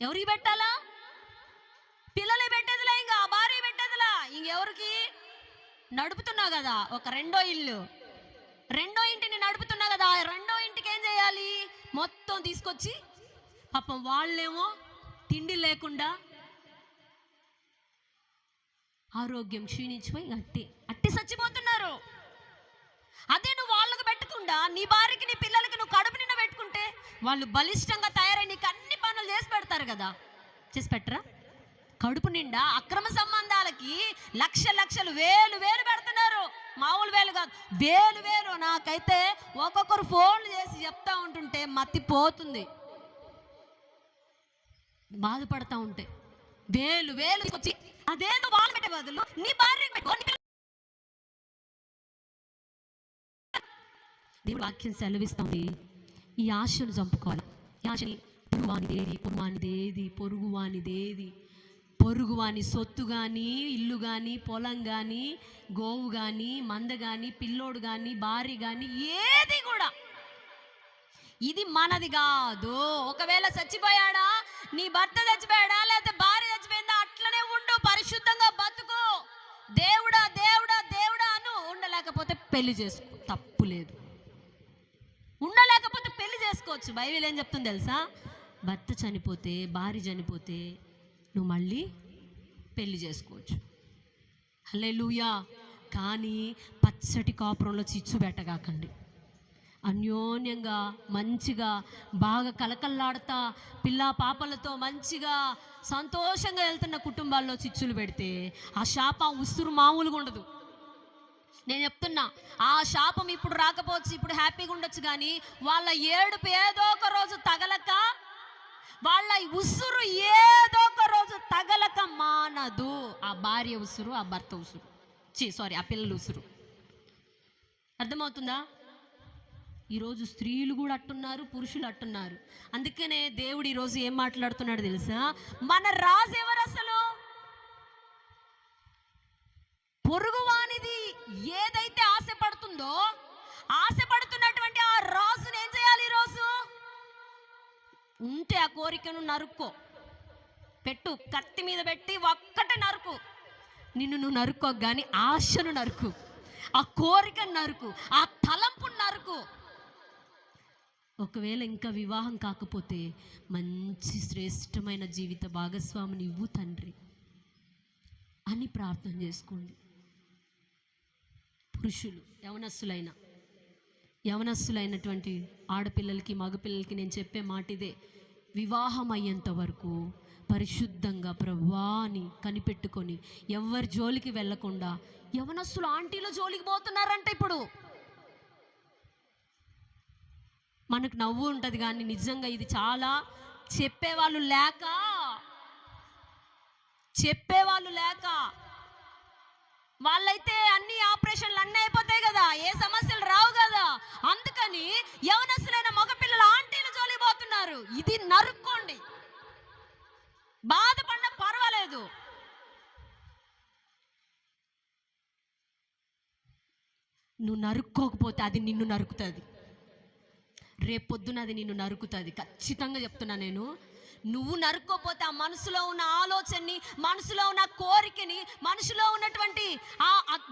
ఎవరికి పెట్టాలా? పిల్లలే పెట్టేదిలా, ఇంకా ఆ భార్య పెట్టేదిలా, ఇంకెవరికి? నడుపుతున్నావు కదా ఒక రెండో ఇంటిని నడుపుతున్నా కదా, రెండో ఇంటికి ఏం చేయాలి? మొత్తం తీసుకొచ్చి, పాపం వాళ్ళేమో తిండి లేకుండా ఆరోగ్యం క్షీణించిపోయి అట్టి చచ్చిపోతున్నారు. అదే నువ్వు వాళ్ళకు పెట్టకుండా నీ భార్యకి, నీ పిల్లలకి నువ్వు కడుపు నిండా పెట్టుకుంటే వాళ్ళు బలిష్టంగా తయారై నీకు అన్ని పనులు చేసి పెడతారు కదా. చేసి పెట్టరా? కడుపు నిండా అక్రమ సంబంధాలకి లక్షలు వేలు పెడుతున్నారు. మామూలు వేలు కాదు, వేలు. నాకైతే ఒక్కొక్కరు ఫోన్లు చేసి చెప్తా ఉంటుంటే మత్తిపోతుంది, బాధపడతా ఉంటే. వేలు వచ్చి అదేదో వాళ్ళు పెట్టే బదులు నీ భార్య పెట్టుకో. దేవుడు వాక్యం సెలవిస్తుంది, ఈ ఆశను చంపుకోవాలి. ఈ ఆశని పొరుగువానిదేది పొరుగువాని సొత్తు కానీ, ఇల్లు కానీ, పొలం కానీ, గోవు కానీ, మంద కానీ, పిల్లోడు కానీ, భార్య కానీ, ఏది కూడా ఇది మనది కాదు. ఒకవేళ చచ్చిపోయాడా, నీ భర్త చచ్చిపోయాడా, లేకపోతే భార్య చచ్చిపోయిందా, అట్లనే ఉండు, పరిశుద్ధంగా బతుకు. దేవుడా దేవుడా దేవుడా అను. ఉండలేకపోతే పెళ్లి చేసుకో, తప్పు లేదు. ఉండలేకపోతే పెళ్లి చేసుకోవచ్చు. బైబిల్ ఏం చెప్తుంది తెలుసా? భర్త చనిపోతే, భార్య చనిపోతే నువ్వు మళ్ళీ పెళ్లి చేసుకోవచ్చు. హల్లెలూయా. కానీ పచ్చటి కాపురంలో చిచ్చు పెట్టగాకండి. అన్యోన్యంగా మంచిగా బాగా కలకల్లాడుతా పిల్ల పాపలతో మంచిగా సంతోషంగా వెళ్తున్న కుటుంబాల్లో చిచ్చులు పెడితే ఆ శాపం ఉసురు మామూలుగా ఉండదు. నేను చెప్తున్నా, ఆ శాపం ఇప్పుడు రాకపోవచ్చు, ఇప్పుడు హ్యాపీగా ఉండొచ్చు, కానీ వాళ్ళ ఏడుపు ఏదో ఒక రోజు తగలక, వాళ్ళ ఉసురు ఏదో ఒక రోజు తగలక మానదు. ఆ భార్య ఉసురు, ఆ భర్త ఉసురు, ఆ పిల్లల ఉసురు. అర్థమవుతుందా? ఈరోజు స్త్రీలు కూడా అట్టున్నారు, పురుషులు అట్టున్నారు. అందుకనే దేవుడు ఈరోజు ఏం మాట్లాడుతున్నాడు తెలుసా? మన రాజు ఎవరు అసలు? పొరుగువానిది ఏదైతే ఆశపడుతుందో, ఆశపడుతున్నటువంటి ఆ రాజుని ఏం చేయాలి? ఈరోజు ఉంటే ఆ కోరికను నరుక్కో, పెట్టు, కత్తి మీద పెట్టి ఒక్కటే నరుకు. నిన్ను నువ్వు నరుక్కో, కానీ ఆశను నరుకు, ఆ కోరికను నరుకు, ఆ తలంపును నరుకు. ఒకవేళ ఇంకా వివాహం కాకపోతే మంచి శ్రేష్టమైన జీవిత భాగస్వామిని ఇవ్వు తండ్రి అని ప్రార్థన చేసుకోండి. పురుషులు, యవనస్సులైనటువంటి ఆడపిల్లలకి, మగపిల్లలకి నేను చెప్పే మాట ఇదే: వివాహం అయ్యేంత వరకు పరిశుద్ధంగా ప్రభువా అని కనిపెట్టుకొని ఎవరి జోలికి వెళ్ళకుండా. యవనస్సులు ఆంటీల జోలికి పోతున్నారంట. ఇప్పుడు మనకు నవ్వు ఉంటుంది, కానీ నిజంగా ఇది చాలా చెప్పేవాళ్ళు లేక వాళ్ళైతే అన్ని ఆపరేషన్లు అన్నీ అయిపోతాయి కదా, ఏ సమస్యలు రావు కదా. అందుకని యవనస్తులైన మగపిల్లలు ఆంటీల జోలికి పోతున్నారు. ఇది నరుక్కోండి, బాధపడినా పర్వాలేదు. నువ్వు నరుక్కోకపోతే అది నిన్ను నరుకుతుంది. రేపొద్దున అది నిన్ను నరుకుతుంది, ఖచ్చితంగా చెప్తున్నా నేను. నువ్వు నరుక్కోపోతే ఆ మనసులో ఉన్న ఆలోచనని, మనసులో ఉన్న కోరికని, మనసులో ఉన్నటువంటి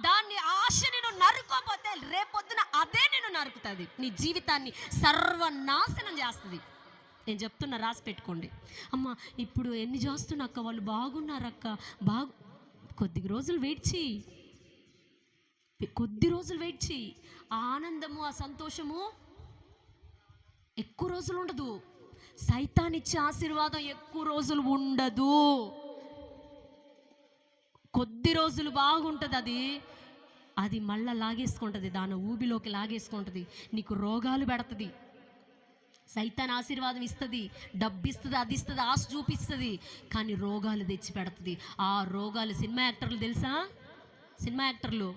దాన్ని ఆశని నువ్వు నరుక్కోపోతే రేపొద్దున అదే నిన్ను నరుకుతుంది, నీ జీవితాన్ని సర్వనాశనం చేస్తుంది. నేను చెప్తున్నా, రాసి పెట్టుకోండి. అమ్మ ఇప్పుడు ఎన్ని చేస్తున్నా అక్క, వాళ్ళు బాగున్నారక్క, కొద్ది రోజులు వెయిట్ చెయ్యి. ఆ ఆనందము, ఆ సంతోషము ఎక్కువ రోజులు ఉండదు. సైతానిచ్చే ఆశీర్వాదం ఎక్కువ రోజులు ఉండదు. కొద్ది రోజులు బాగుంటుంది, అది మళ్ళా లాగేసుకుంటుంది, దాని ఊబిలోకి లాగేసుకుంటుంది, నీకు రోగాలు పెడుతుంది. సైతాన్ ఆశీర్వాదం ఇస్తుంది, డబ్బు ఇస్తుంది, అది ఇస్తుంది, ఆశ చూపిస్తుంది, కానీ రోగాలు తెచ్చి పెడుతుంది. ఆ రోగాలు, సినిమా యాక్టర్లు తెలుసా? సినిమా యాక్టర్లు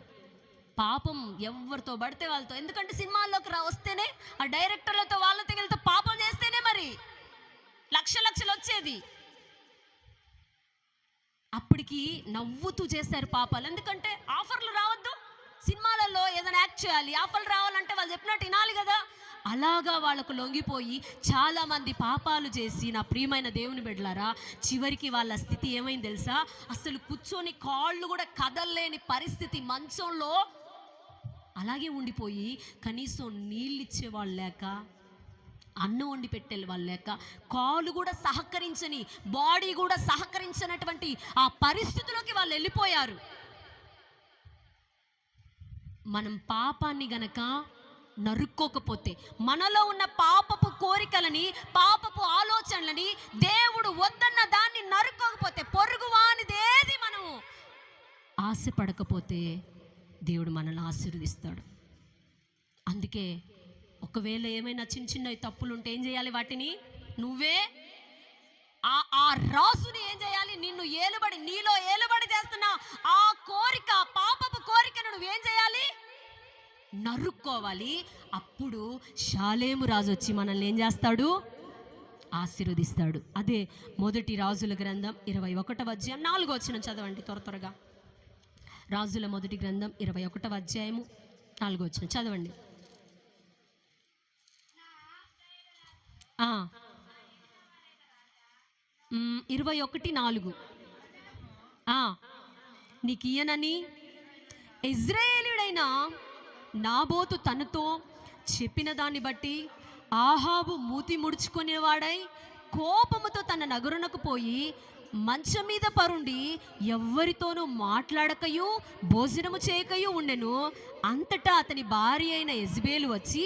పాపం ఎవరితో పడితే వాళ్ళతో, ఎందుకంటే సినిమాల్లోకి వస్తేనే ఆ డైరెక్టర్లతో వాళ్ళతో వీళ్ళతో పాపం చేస్తేనే మరి లక్షలు వచ్చేది. అప్పటికి నవ్వుతూ చేస్తారు పాపాలు. ఎందుకంటే ఆఫర్లు రావద్దు, సినిమాలలో ఏదైనా యాక్ట్ చేయాలి, ఆఫర్లు రావాలంటే వాళ్ళు చెప్పినట్టు వినాలి కదా. అలాగా వాళ్ళకు లొంగిపోయి చాలామంది పాపాలు చేసి, నా ప్రియమైన దేవుని బిడ్డలారా, చివరికి వాళ్ళ స్థితి ఏమైంది తెలుసా? అసలు కూర్చొని కాళ్ళు కూడా కదలలేని పరిస్థితి, మంచంలో అలాగే ఉండిపోయి, కనీసం నీళ్ళు ఇచ్చే వాళ్ళు లేక, అన్నం వండి పెట్టే వాళ్ళు లేక, కాలు కూడా సహకరించని, బాడీ కూడా సహకరించినటువంటి ఆ పరిస్థితిలోకి వాళ్ళు వెళ్ళిపోయారు. మనం పాపాన్ని గనక నరుక్కోకపోతే, మనలో ఉన్న పాపపు కోరికలని, పాపపు ఆలోచనలని, దేవుడు వద్దన్న దాన్ని నరుక్కోకపోతే, పొరుగువానిదేది మనము ఆశపడకపోతే దేవుడు మనల్ని ఆశీర్వదిస్తాడు. అందుకే ఒకవేళ ఏమైనా చిన్న తప్పులు ఉంటే ఏం చేయాలి? వాటిని నువ్వే ఆ రాజుని ఏం చేయాలి? నీలో ఏలుబడి చేస్తున్న ఆ కోరిక, పాపపు కోరికను నువ్వేం చేయాలి? నరుక్కోవాలి. అప్పుడు షాలేము రాజు వచ్చి మనల్ని ఏం చేస్తాడు? ఆశీర్వదిస్తాడు. అదే మొదటి రాజుల గ్రంథం 21వ అధ్యాయం 4వ వచనం చదవండి త్వరగా. రాజుల మొదటి గ్రంథం 21వ అధ్యాయము 4వ వచనం చదవండి. 21:4 నీకు ఈయనని ఇజ్రాయేలీయుడైన నాబోతు తనతో చెప్పిన దాన్ని బట్టి ఆహాబు మూతి ముడుచుకునేవాడై కోపముతో తన నగరునకు పోయి మంచం మీద పరుండి ఎవ్వరితోనూ మాట్లాడకయు భోజనము చేయకయు ఉండెను. అంతటా అతని భార్య అయిన యెజబేలు వచ్చి,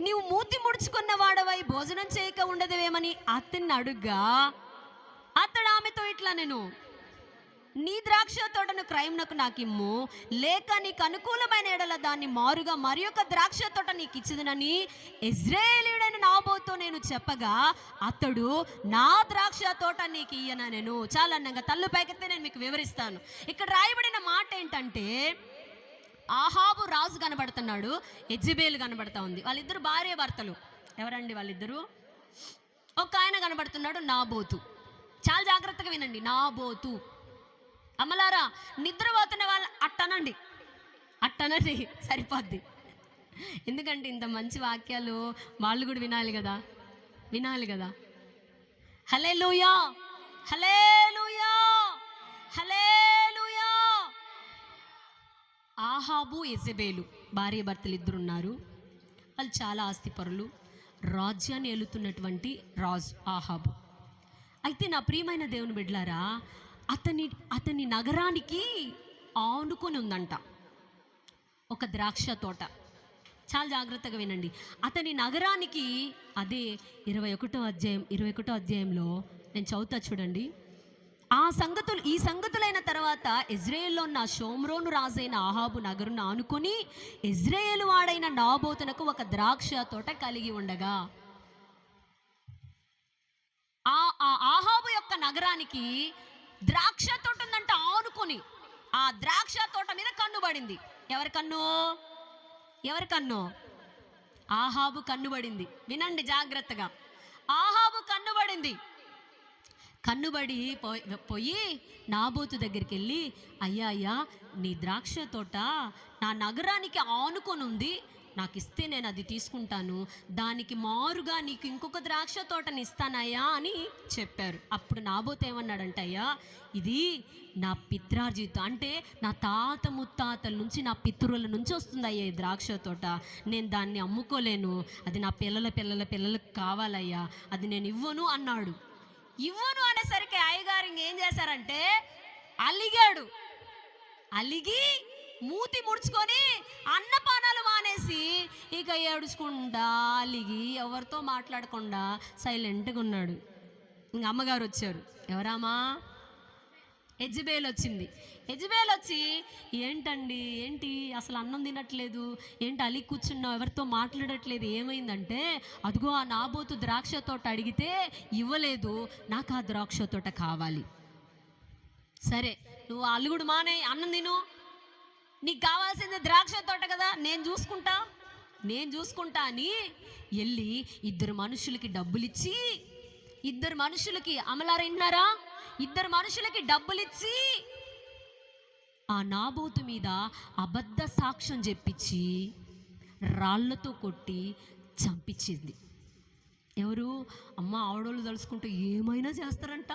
నీవు మూతి ముడుచుకున్నవాడవై భోజనం చేయక ఉండదేమని అతన్ని అడుగ్గా, అతడు ఆమెతో ఇట్లా, నేను నీ ద్రాక్ష తోటను క్రయమునకు నాకిమ్ము, లేక నీకు అనుకూలమైన ఎడల దాన్ని మారుగా మరి ఒక ద్రాక్ష తోట నీకు ఇచ్చిదనని ఇజ్రాయేలీయుడైన నాబోతుతో నేను చెప్పగా, అతడు నా ద్రాక్ష తోట నీకు ఇయ్యన నేను. చాలా అన్నంగా తల్లు పైకెత్తే నేను మీకు వివరిస్తాను. ఇక్కడ రాయబడిన మాట ఏంటంటే, ఆహాబు రాజు కనబడుతున్నాడు, యెజబేలు కనబడతా ఉంది. వాళ్ళిద్దరు భార్య భర్తలు. ఎవరండి వాళ్ళిద్దరు? ఒక ఆయన కనబడుతున్నాడు, నాబోతు. చాలా జాగ్రత్తగా వినండి, నాబోతు. అమ్మలారా, నిద్రపోతున్న వాళ్ళు అట్టనండి సరిపోద్ది. ఎందుకంటే ఇంత మంచి వాక్యాలు వాళ్ళు కూడా వినాలి కదా. హల్లెలూయా, హల్లెలూయా, హల్లెలూయా. ఆహాబు యెజబేలు భార్య భర్తలు ఇద్దరు ఉన్నారు. వాళ్ళు చాలా ఆస్తిపరులు, రాజ్యాన్ని ఏలుతున్నటువంటి రాజు ఆహాబు. అయితే నా ప్రియమైన దేవుని బిడ్డలారా, అతని నగరానికి ఆనుకొని ఉందంట ఒక ద్రాక్ష తోట. చాలా జాగ్రత్తగా వినండి. అతని నగరానికి, అదే 21వ అధ్యాయంలో నేను చదువుతా చూడండి. ఈ సంగతులైన తర్వాత ఇజ్రాయేల్లో ఉన్న షోమ్రోను రాజైన ఆహాబు నగరును ఆనుకొని ఇజ్రాయేలు వాడైన నాబోతునకు ఒక ద్రాక్ష తోట కలిగి ఉండగా, ఆహాబు యొక్క నగరానికి ద్రాక్ష తోట ఉందంట ఆనుకొని. ఆ ద్రాక్ష తోట మీద కన్ను పడింది. ఎవరి కన్ను? ఆహాబు కన్ను పడింది. వినండి జాగ్రత్తగా. ఆహాబు కన్నుబడి పోయి నాబోతు దగ్గరికి వెళ్ళి, అయ్యా నీ ద్రాక్ష తోట నా నగరానికి ఆనుకొని ఉంది, నాకు ఇస్తే నేను అది తీసుకుంటాను, దానికి మారుగా నీకు ఇంకొక ద్రాక్ష తోటని ఇస్తానయ్యా అని చెప్పారు. అప్పుడు నాబోతు ఏమన్నాడంటే, అయ్యా ఇది నా పిత్రార్జితం, అంటే నా తాత ముత్తాతల నుంచి, నా పితరుల నుంచి వస్తుంది అయ్యా ఈ ద్రాక్ష తోట. నేను దాన్ని అమ్ముకోలేను, అది నా పిల్లలకు కావాలయ్యా, అది నేను ఇవ్వను అన్నాడు. ఇవ్వను అనేసరికి అయ్యగారు ఇంకేం చేశారంటే అలిగి మూతి ముడుచుకొని అన్నపానాలు మానేసి ఇక ఏడుచుకుంటా అలిగి ఎవరితో మాట్లాడకుండా సైలెంట్గా ఉన్నాడు. ఇంక అమ్మగారు వచ్చారు. ఎవరామా? యెజబేలు వచ్చింది. యెజబేలు వచ్చి, ఏంటి అసలు అన్నం తినట్లేదు, ఏంటి అలిగి కూర్చున్నావు, ఎవరితో మాట్లాడట్లేదు, ఏమైందంటే, అదిగో ఆ నాబోతు ద్రాక్ష తోట అడిగితే ఇవ్వలేదు, నాకు ఆ ద్రాక్ష తోట కావాలి. సరే నువ్వు అలుగుడు మానే, అన్నం తిను, నీకు కావాల్సింది ద్రాక్ష తోట కదా, నేను చూసుకుంటా అని వెళ్ళి ఇద్దరు మనుషులకి డబ్బులిచ్చి, అమలారా విన్నారా, ఇద్దరు మనుషులకి డబ్బులిచ్చి ఆ నాబోతు మీద అబద్ధ సాక్ష్యం చెప్పించి రాళ్లతో కొట్టి చంపించింది. ఎవరు? అమ్మ, ఆడోళ్ళు తలుసుకుంటే ఏమైనా చేస్తారంట.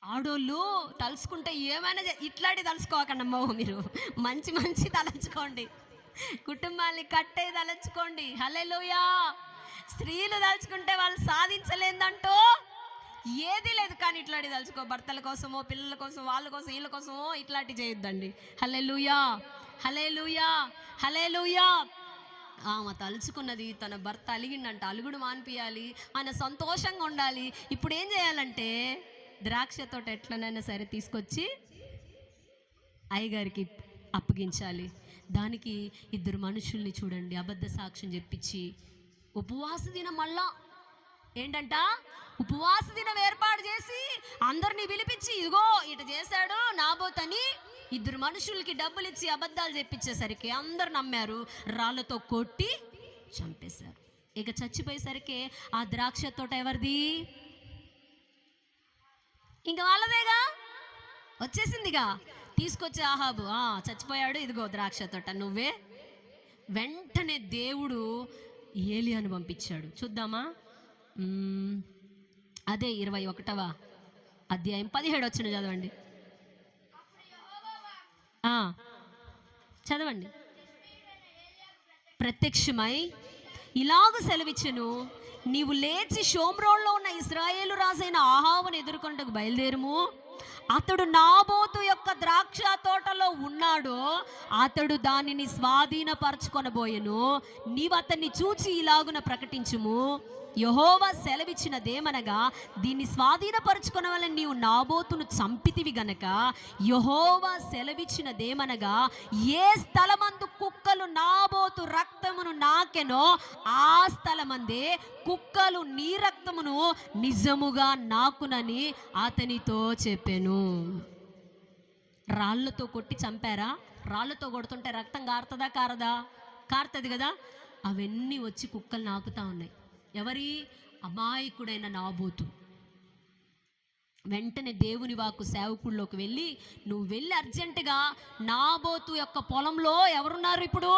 ఆడోళ్ళు తలుసుకుంటే ఏమైనా ఇట్లాంటి తలుసుకోకండి అమ్మ, మీరు మంచి తలంచుకోండి, కుటుంబాన్ని కట్టే తలంచుకోండి. హల్లెలూయా. స్త్రీలు తలుచుకుంటే వాళ్ళు సాధించలేదంటూ ఏది లేదు, కానీ ఇట్లాంటి తలుచుకో, భర్తల కోసమో పిల్లల కోసం వాళ్ళ కోసం వీళ్ళ కోసమో ఇట్లాంటి చేయొద్దండి. హల్లెలూయా, హల్లెలూయా, హల్లెలూయా. ఆమె తలుచుకున్నది, తన భర్త అలిగిండంట, అలుగుడు మానిపియాలి, ఆయన సంతోషంగా ఉండాలి. ఇప్పుడు ఏం చేయాలంటే ద్రాక్ష తోట ఎట్లనైనా సరే తీసుకొచ్చి అయ్యగారికి అప్పగించాలి. దానికి ఇద్దరు మనుషుల్ని చూడండి అబద్ధ సాక్ష్యం చెప్పించి ఉపవాస దినం, మళ్ళా ఏంటంట ఉపవాస దినం ఏర్పాటు చేసి అందరినీ పిలిపించి, ఇదిగో ఇట చేశాడు నాబోతని ఇద్దరు మనుషులకి డబ్బులు ఇచ్చి అబద్ధాలు చెప్పించేసరికి అందరు నమ్మారు, రాళ్ళతో కొట్టి చంపేశారు. ఇక చచ్చిపోయేసరికి ఆ ద్రాక్ష తోట ఎవరిది? ఇంకా వాళ్ళదేగా, వచ్చేసిందిగా. తీసుకొచ్చి ఆహాబు చచ్చిపోయాడు, ఇదిగో ద్రాక్ష తోట నువ్వే. వెంటనే దేవుడు ఏలియాను పంపించాడు. చూద్దామా? అదే 21వ అధ్యాయం 17 వచ్చిన చదవండి. చదవండి. ప్రత్యక్షమై ఇలాగ సెలవిచ్చెను, నీవు లేచి షోమ్రోన్లో ఉన్న ఇశ్రాయేలు రాజైన ఆహాబును ఎదుర్కొంటకు బయలుదేరుము. అతడు నాబోతు యొక్క ద్రాక్ష తోటలో ఉన్నాడు, అతడు దానిని స్వాధీనపరచుకొనబోయెను. నీవు అతన్ని చూచి ఇలాగున ప్రకటించుము, యెహోవా సెలవిచ్చినదేమనగా, దీన్ని స్వాధీనపరచుకొనవలని నీవు నాబోతును చంపితివి గనక, యెహోవా సెలవిచ్చినదేమనగా, ఏ స్థలమందు కుక్కలు నాబోతు రక్తమును నాకెనో ఆ స్థలమందే కుక్కలు నీ రక్తమును నిజముగా నాకునని అతనితో చెప్పెను. రాళ్ళతో కొట్టి చంపారా? రాళ్ళతో కొడుతుంటే రక్తం కారుతుందా కారదా? కారుతుంది కదా. అవన్నీ వచ్చి కుక్కలు నాకుతా ఉన్నాయి. ఎవరి? అమాయకుడైన నాబోతు. వెంటనే దేవుని వాక్కు సేవకుల్లోకి వెళ్ళి, నువ్వు వెళ్ళి అర్జెంటుగా నాబోతు యొక్క పొలంలో ఎవరున్నారు ఇప్పుడు?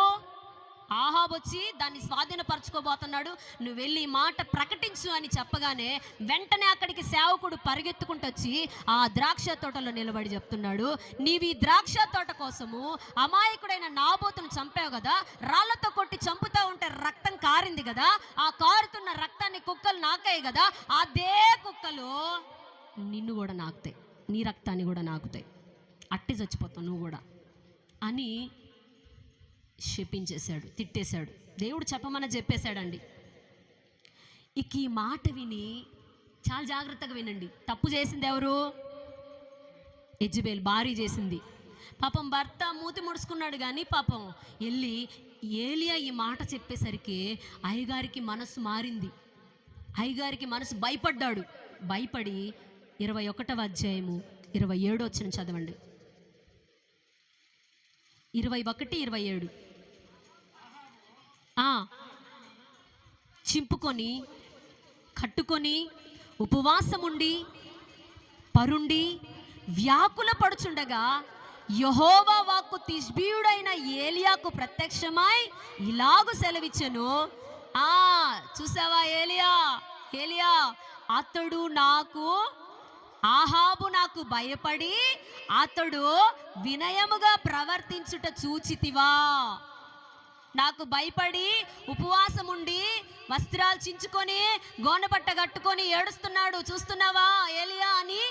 ఆహాబు వచ్చి దాన్ని స్వాధీనపరచుకోబోతున్నాడు, నువ్వు వెళ్ళి మాట ప్రకటించు అని చెప్పగానే వెంటనే అక్కడికి సేవకుడు పరిగెత్తుకుంటూ వచ్చి ఆ ద్రాక్ష తోటలో నిలబడి చెప్తున్నాడు, నీవు ఈ ద్రాక్ష తోట కోసము అమాయకుడైన నాబోతును చంపావు కదా, రాళ్లతో కొట్టి చంపుతా ఉంటే రక్తం కారింది కదా, ఆ కారుతున్న రక్తాన్ని కుక్కలు నాకాయి కదా, అదే కుక్కలు నిన్ను కూడా నాకుతాయి, నీ రక్తాన్ని కూడా నాకుతాయి, అట్టి చచ్చిపోతావు నువ్వు కూడా అని శపించేశాడు, తిట్టేశాడు. దేవుడు చెప్పమని చెప్పేశాడండి. ఇక ఈ మాట విని చాలా జాగ్రత్తగా వినండి. తప్పు చేసింది ఎవరు? యెజబెల్ భార్య చేసింది. పాపం భర్త మూతి ముడుచుకున్నాడు, కానీ పాపం వెళ్ళి ఏలియా ఈ మాట చెప్పేసరికి అయ్యగారికి మనసు మారింది. అయ్యగారికి మనసు భయపడ్డాడు. భయపడి 21వ అధ్యాయము 27 వచ్చిన చదవండి. 21, 27. చింపుకొని కట్టుకొని ఉపవాసముండి పరుండి వ్యాకుల పడుచుండగా యెహోవా వాక్కు తిష్బీయుడైన ఏలియాకు ప్రత్యక్షమై ఇలాగు సెలవిచ్చెను. చూసావా ఏలియా, అతడు నాకు ఆహాబు నాకు భయపడి అతడు వినయముగా ప్రవర్తించుట చూచితివా? నాకు భయపడి ఉపవాసం ఉండి వస్త్రాలు చించుకొని గోనపట్ట కట్టుకొని ఏడుస్తున్నాడు, చూస్తున్నావా ఏలియా అని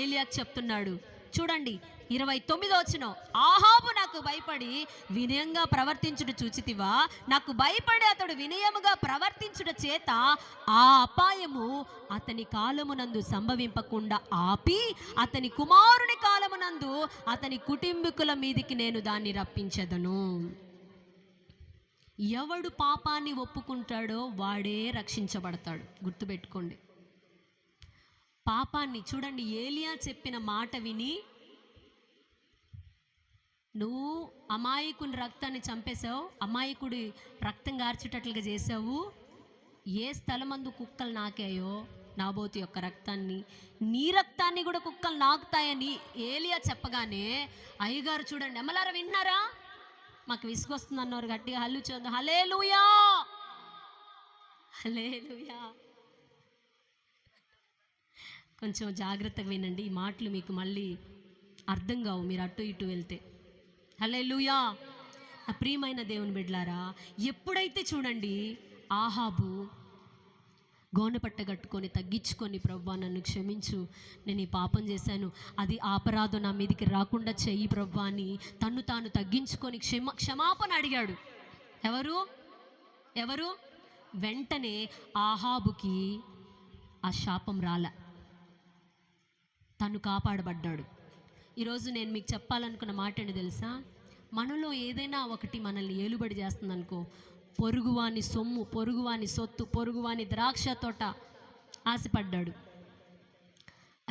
ఏలియాకు చెప్తున్నాడు. చూడండి 29 వచనం. ఆహాబు నాకు భయపడి వినయంగా ప్రవర్తించుట చూచితివా? నాకు భయపడి అతడు వినయముగా ప్రవర్తించుట చేత ఆ అపాయము అతని కాలమునందు సంభవింపకుండా ఆపి అతని కుమారుని కాలమునందు అతని కుటుంబీకుల మీదికి నేను దాన్ని రప్పించెదను. ఎవడు పాపాన్ని ఒప్పుకుంటాడో వాడే రక్షించబడతాడు. గుర్తుపెట్టుకోండి. పాపాన్ని చూడండి, ఏలియా చెప్పిన మాట విని నువ్వు అమాయకుని రక్తాన్ని చంపేశావు, అమాయకుడి రక్తం గార్చేటట్లుగా చేసావు. ఏ స్థలమందు కుక్కలు నాకాయో నాబోతు యొక్క రక్తాన్ని, నీ రక్తాన్ని కూడా కుక్కలు నాకుతాయని ఏలియా చెప్పగానే అయ్యగారు చూడండి, అమ్మలారా విన్నారా? మాకు విసుగొస్తుంది అన్నారు గట్టిగా హల్లు చూద్దాం. హల్లెలూయా, హల్లెలూయా. కొంచెం జాగ్రత్తగా వినండి, ఈ మాటలు మీకు మళ్ళీ అర్థం కావు మీరు అటు ఇటు వెళ్తే. హల్లెలూయా. నా ప్రియమైన దేవుని బిడ్డలారా, ఎప్పుడైతే చూడండి ఆహాబు గోనెపట్ట కట్టుకొని తగ్గించుకొని, ప్రభువా నన్ను క్షమించు, నేను ఈ పాపం చేశాను, అది అపరాధం నా మీదకి రాకుండా చెయ్యి ప్రభువా అని తన్ను తాను తగ్గించుకొని క్షమాపణ అడిగాడు. ఎవరు? వెంటనే ఆహాబుకి ఆ శాపం రాల, తను కాపాడబడ్డాడు. ఈరోజు నేను మీకు చెప్పాలనుకున్న మాట ఏంటి తెలుసా? మనలో ఏదైనా ఒకటి మనల్ని ఏలుబడి చేస్తుందనుకో, పొరుగువాని సొమ్ము, పొరుగువాని సొత్తు, పొరుగువాని ద్రాక్ష తోట ఆశపడ్డాడు.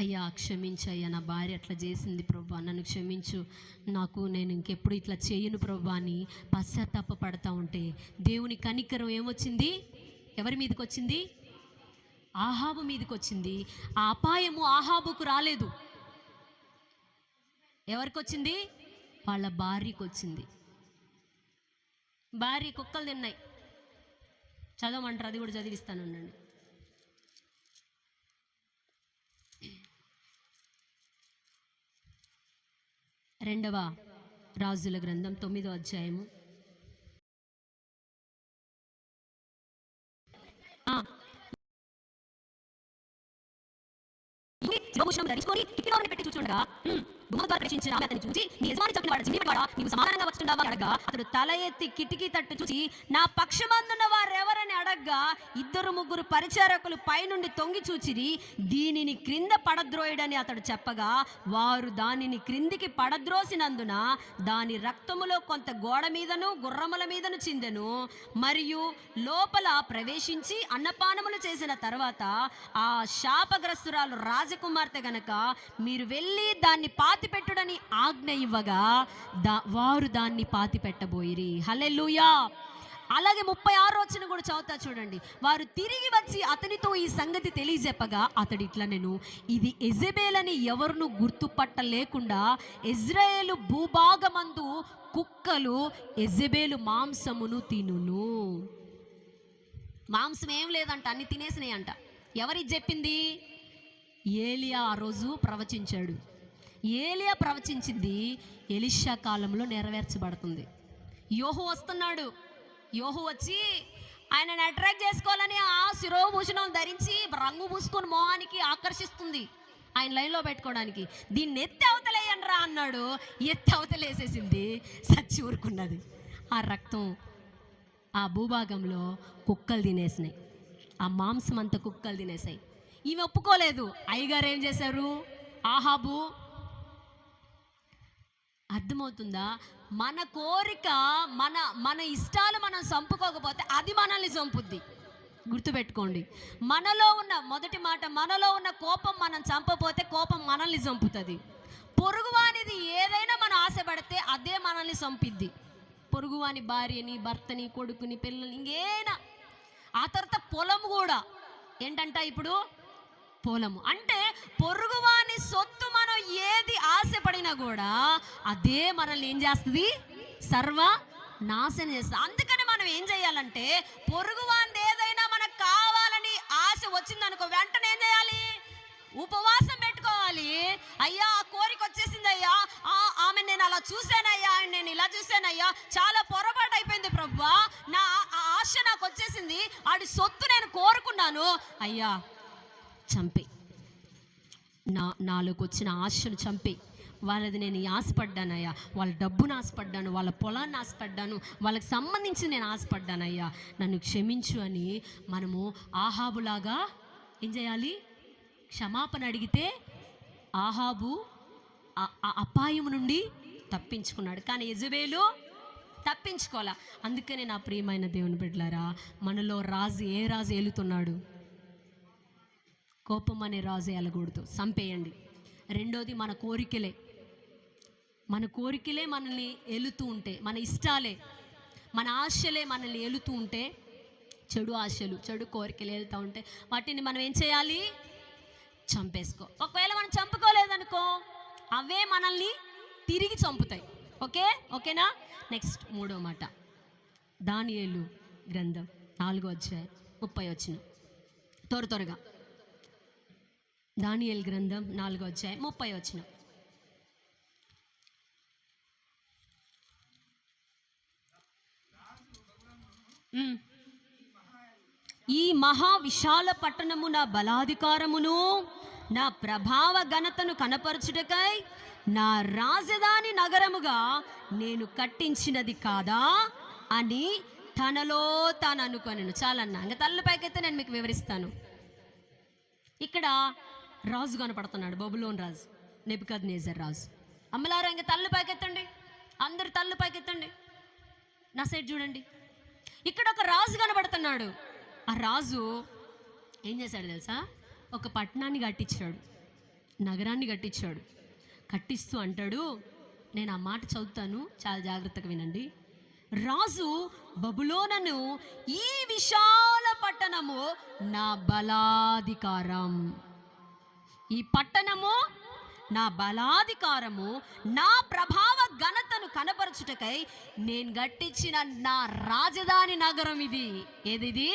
అయ్యా క్షమించయ్యా, నా భార్య అట్లా చేసింది ప్రభువా, నన్ను క్షమించు, నేను ఇంకెప్పుడు ఇట్లా చేయను ప్రభువా అని పశ్చాత్తాప పడతా ఉంటే దేవుని కనికరం ఏమొచ్చింది? ఎవరి మీదకి వచ్చింది? ఆహాబు మీదకి వచ్చింది. ఆ అపాయము ఆహాబుకు రాలేదు. ఎవరికి వచ్చింది? వాళ్ళ భార్యకు వచ్చింది. భార్య కుక్కలు తిన్నాయి. చదవమంటారు, అది కూడా చదివిస్తాను ఉండండి. రెండవ రాజుల గ్రంథం 9వ అధ్యాయము. ధరించుకొని పెట్టి చూచుండగా అతన్ని చూసి, నీ యజమాని చంపిన వాడు జిమ్మివాడా, నీవు సమాధానంగా వచ్చుండవా అడగా, అతడు తల ఎత్తి కిటికీ తట్టు చూసి నా పక్షమందున్న వారెవరని అడగ్గా, 2-3 పరిచారకులు పైనుండి తొంగి చూచిరి. దీనిని క్రింద పడద్రోయుడని అతడు చెప్పగా, వారు దానిని క్రిందికి పడద్రోసినందున దాని రక్తములో కొంత గోడ మీదను గుర్రముల మీదను చిందెను. మరియు లోపల ప్రవేశించి అన్నపానములు చేసిన తర్వాత ఆ శాపగ్రస్తురాలు రాజకుమార్తె గనక మీరు వెళ్ళి దాన్ని పాతిపెట్టుడని ఆజ్ఞ ఇవ్వగా వారు దాన్ని పాతిపెట్టబోయిరి. హల్లెలూయా. అలాగే 36వ వచనం కూడా చదువుతా చూడండి. వారు తిరిగి వచ్చి అతనితో ఈ సంగతి తెలియజెప్పగా అతడు ఇట్లా, నేను ఇది యెజెబెలని ఎవరును గుర్తుపట్టలేకుండా ఇజ్రాయేలు భూభాగమందు కుక్కలు యెజెబెలు మాంసమును తినును. మాంసం ఏం లేదంట, అన్ని తినేసినాయి అంట. ఎవరికి చెప్పింది? ఏలియా ఆ రోజు ప్రవచించాడు. ఏలియా ప్రవచించింది ఎలీషా కాలంలో నెరవేర్చబడుతుంది. యోహు వస్తున్నాడు. యోహు వచ్చి ఆయనను అట్రాక్ట్ చేసుకోవాలని ఆ శిరోభూషణం ధరించి రంగు పూసుకొని మొహానికి ఆకర్షిస్తుంది ఆయన లైన్లో పెట్టుకోవడానికి. దీన్ని ఎత్తి అవతలేయండ్రా అన్నాడు. ఎత్తి అవతలేసేసింది, సచ్చి ఊరుకున్నది. ఆ రక్తం ఆ భూభాగంలో కుక్కలు తినేసినాయి. ఆ మాంసం అంతా కుక్కలు తినేసాయి. ఇవి ఒప్పుకోలేదు. అయ్యగారు ఏం చేశారు? ఆహాబు, అర్థమవుతుందా? మన కోరిక, మన ఇష్టాలు మనం చంపుకోకపోతే అది మనల్ని చంపుద్ది. గుర్తుపెట్టుకోండి. మనలో ఉన్న మొదటి మాట, మనలో ఉన్న కోపం మనం చంపపోతే కోపం మనల్ని చంపుతుంది. పొరుగువానిది ఏదైనా మనం ఆశపడితే అదే మనల్ని చంపిద్ది. పొరుగువాని భార్యని, భర్తని, కొడుకుని, పిల్లల్ని, ఇంకేనా. ఆ తర్వాత పొలం కూడా ఏంటంట ఇప్పుడు పొలము అంటే పొరుగువాని సొత్తు మనం ఏది ఆశపడినా కూడా అదే మనల్ని ఏం చేస్తుంది? సర్వ నాశనం చేస్తుంది. అందుకని మనం ఏం చేయాలంటే పొరుగువాని ఏదైనా మనకు కావాలని ఆశ వచ్చిందనుకో, వెంటనే ఏం చేయాలి? ఉపవాసం పెట్టుకోవాలి. అయ్యా ఆ కోరిక వచ్చేసింది అయ్యా, ఆమె నేను అలా చూసానయ్యా, నేను ఇలా చూసానయ్యా, చాలా పొరపాటు అయిపోయింది ప్రభువా, నా ఆశ నాకు వచ్చేసింది, ఆడి సొత్తు నేను కోరుకున్నాను, అయ్యా చంపే, నాలోకి వచ్చిన ఆశను చంపే. వాళ్ళది నేను ఆశపడ్డానయ్యా, వాళ్ళ డబ్బును ఆశపడ్డాను, వాళ్ళ పొలాన్ని ఆశపడ్డాను, వాళ్ళకి సంబంధించి నేను ఆశపడ్డానయ్యా, నన్ను క్షమించు అని మనము ఆహాబులాగా ఏం చేయాలి? క్షమాపణ అడిగితే ఆహాబు అపాయం నుండి తప్పించుకున్నాడు. కానీ యెజెబెలు తప్పించుకోవాలా. అందుకనే నా ప్రియమైన దేవుని బిడ్డలారా, మనలో రాజు, ఏ రాజు ఏలుతున్నాడు? కోపం అనే రాజు ఏలకూడదు, చంపేయండి. రెండోది మన కోరికలే. మన కోరికలే మనల్ని ఏలుతూ ఉంటే, మన ఇష్టాలే, మన ఆశలే మనల్ని ఏలుతూ ఉంటే, చెడు ఆశలు, చెడు కోరికలు ఏలుతూ ఉంటే వాటిని మనం ఏం చేయాలి? చంపేసుకో. ఒకవేళ మనం చంపుకోలేదనుకో, అవే మనల్ని తిరిగి చంపుతాయి. ఓకేనా? నెక్స్ట్ 3వ మాట, దానియేలు గ్రంథం 4వ అధ్యాయం 30వ వచనం. త్వరగా దానియేలు గ్రంథం 4వ అధ్యాయం 30వ వచనం. ఈ మహా విశాల పట్టణము నా బలాధికారమును నా ప్రభావ ఘనతను కనపరచుటకై నా రాజధాని నగరముగా నేను కట్టించినది కాదా అని తనలో తాను అనుకొనెను. చాలన్నా, ఇంకా తలపైకైతే నేను మీకు వివరిస్తాను. ఇక్కడ రాజు కనపడుతున్నాడు, బబులోన్ రాజు, నెబుకద్నెజర్ రాజు. అమ్మలారా ఇంకా తల్లు పైకెత్తండి, అందరు తల్లు పైకెత్తండి, నా సైడ్ చూడండి. ఇక్కడ ఒక రాజు కనబడుతున్నాడు. ఆ రాజు ఏం చేశాడు తెలుసా? ఒక పట్టణాన్ని కట్టించాడు, నగరాన్ని కట్టించాడు. కట్టిస్తూ అంటాడు, నేను ఆ మాట చదువుతాను, చాలా జాగ్రత్తగా వినండి. రాజు బబులోనును ఈ విశాల పట్టణము నా బలాధికారం. ఈ పట్టణము నా బలాధికారము, నా ప్రభావ ఘనతను కనపరచుటకై నేను కట్టించిన నా రాజధాని నగరం ఇది. ఏదిది?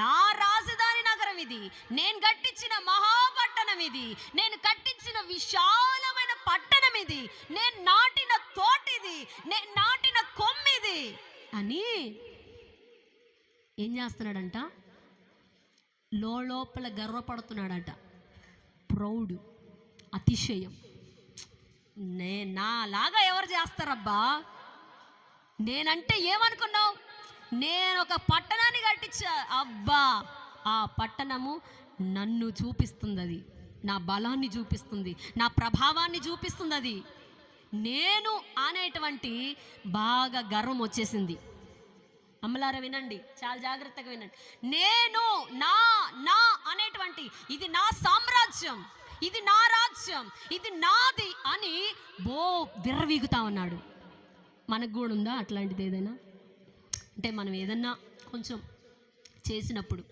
నా రాజధాని నగరం ఇది. నేను కట్టించిన మహాపట్టణం ఇది. నేను కట్టించిన విశాలమైన పట్టణం ఇది. నేను నాటిన తోటిది. నేను నాటిన కొమ్మిది అని ఏం చేస్తున్నాడంట? లోపల గర్వపడుతున్నాడట. ప్రౌడ్, అతిశయం. నాలాగా ఎవరు చేస్తారబ్బా? నేనంటే ఏమనుకున్నావు? నేను ఒక పట్టణాన్ని కట్టించా. అబ్బా, ఆ పట్టణము నన్ను చూపిస్తుంది. అది నా బలాన్ని చూపిస్తుంది, నా ప్రభావాన్ని చూపిస్తుంది. అది నేను అనేటువంటి బాగా గర్వం వచ్చేసింది. అమ్మలారా వినండి, చాలా జాగ్రత్తగా వినండి. నేను నా నా అనేటువంటి ఇది నా సామ్రాజ్యం, ఇది నా రాజ్యం, ఇది నాది అని విర్రవీగుతా ఉన్నాడు. మనకు కూడా ఉందా అట్లాంటిది ఏదైనా? అంటే మనం ఏదన్నా కొంచెం చేసినప్పుడు,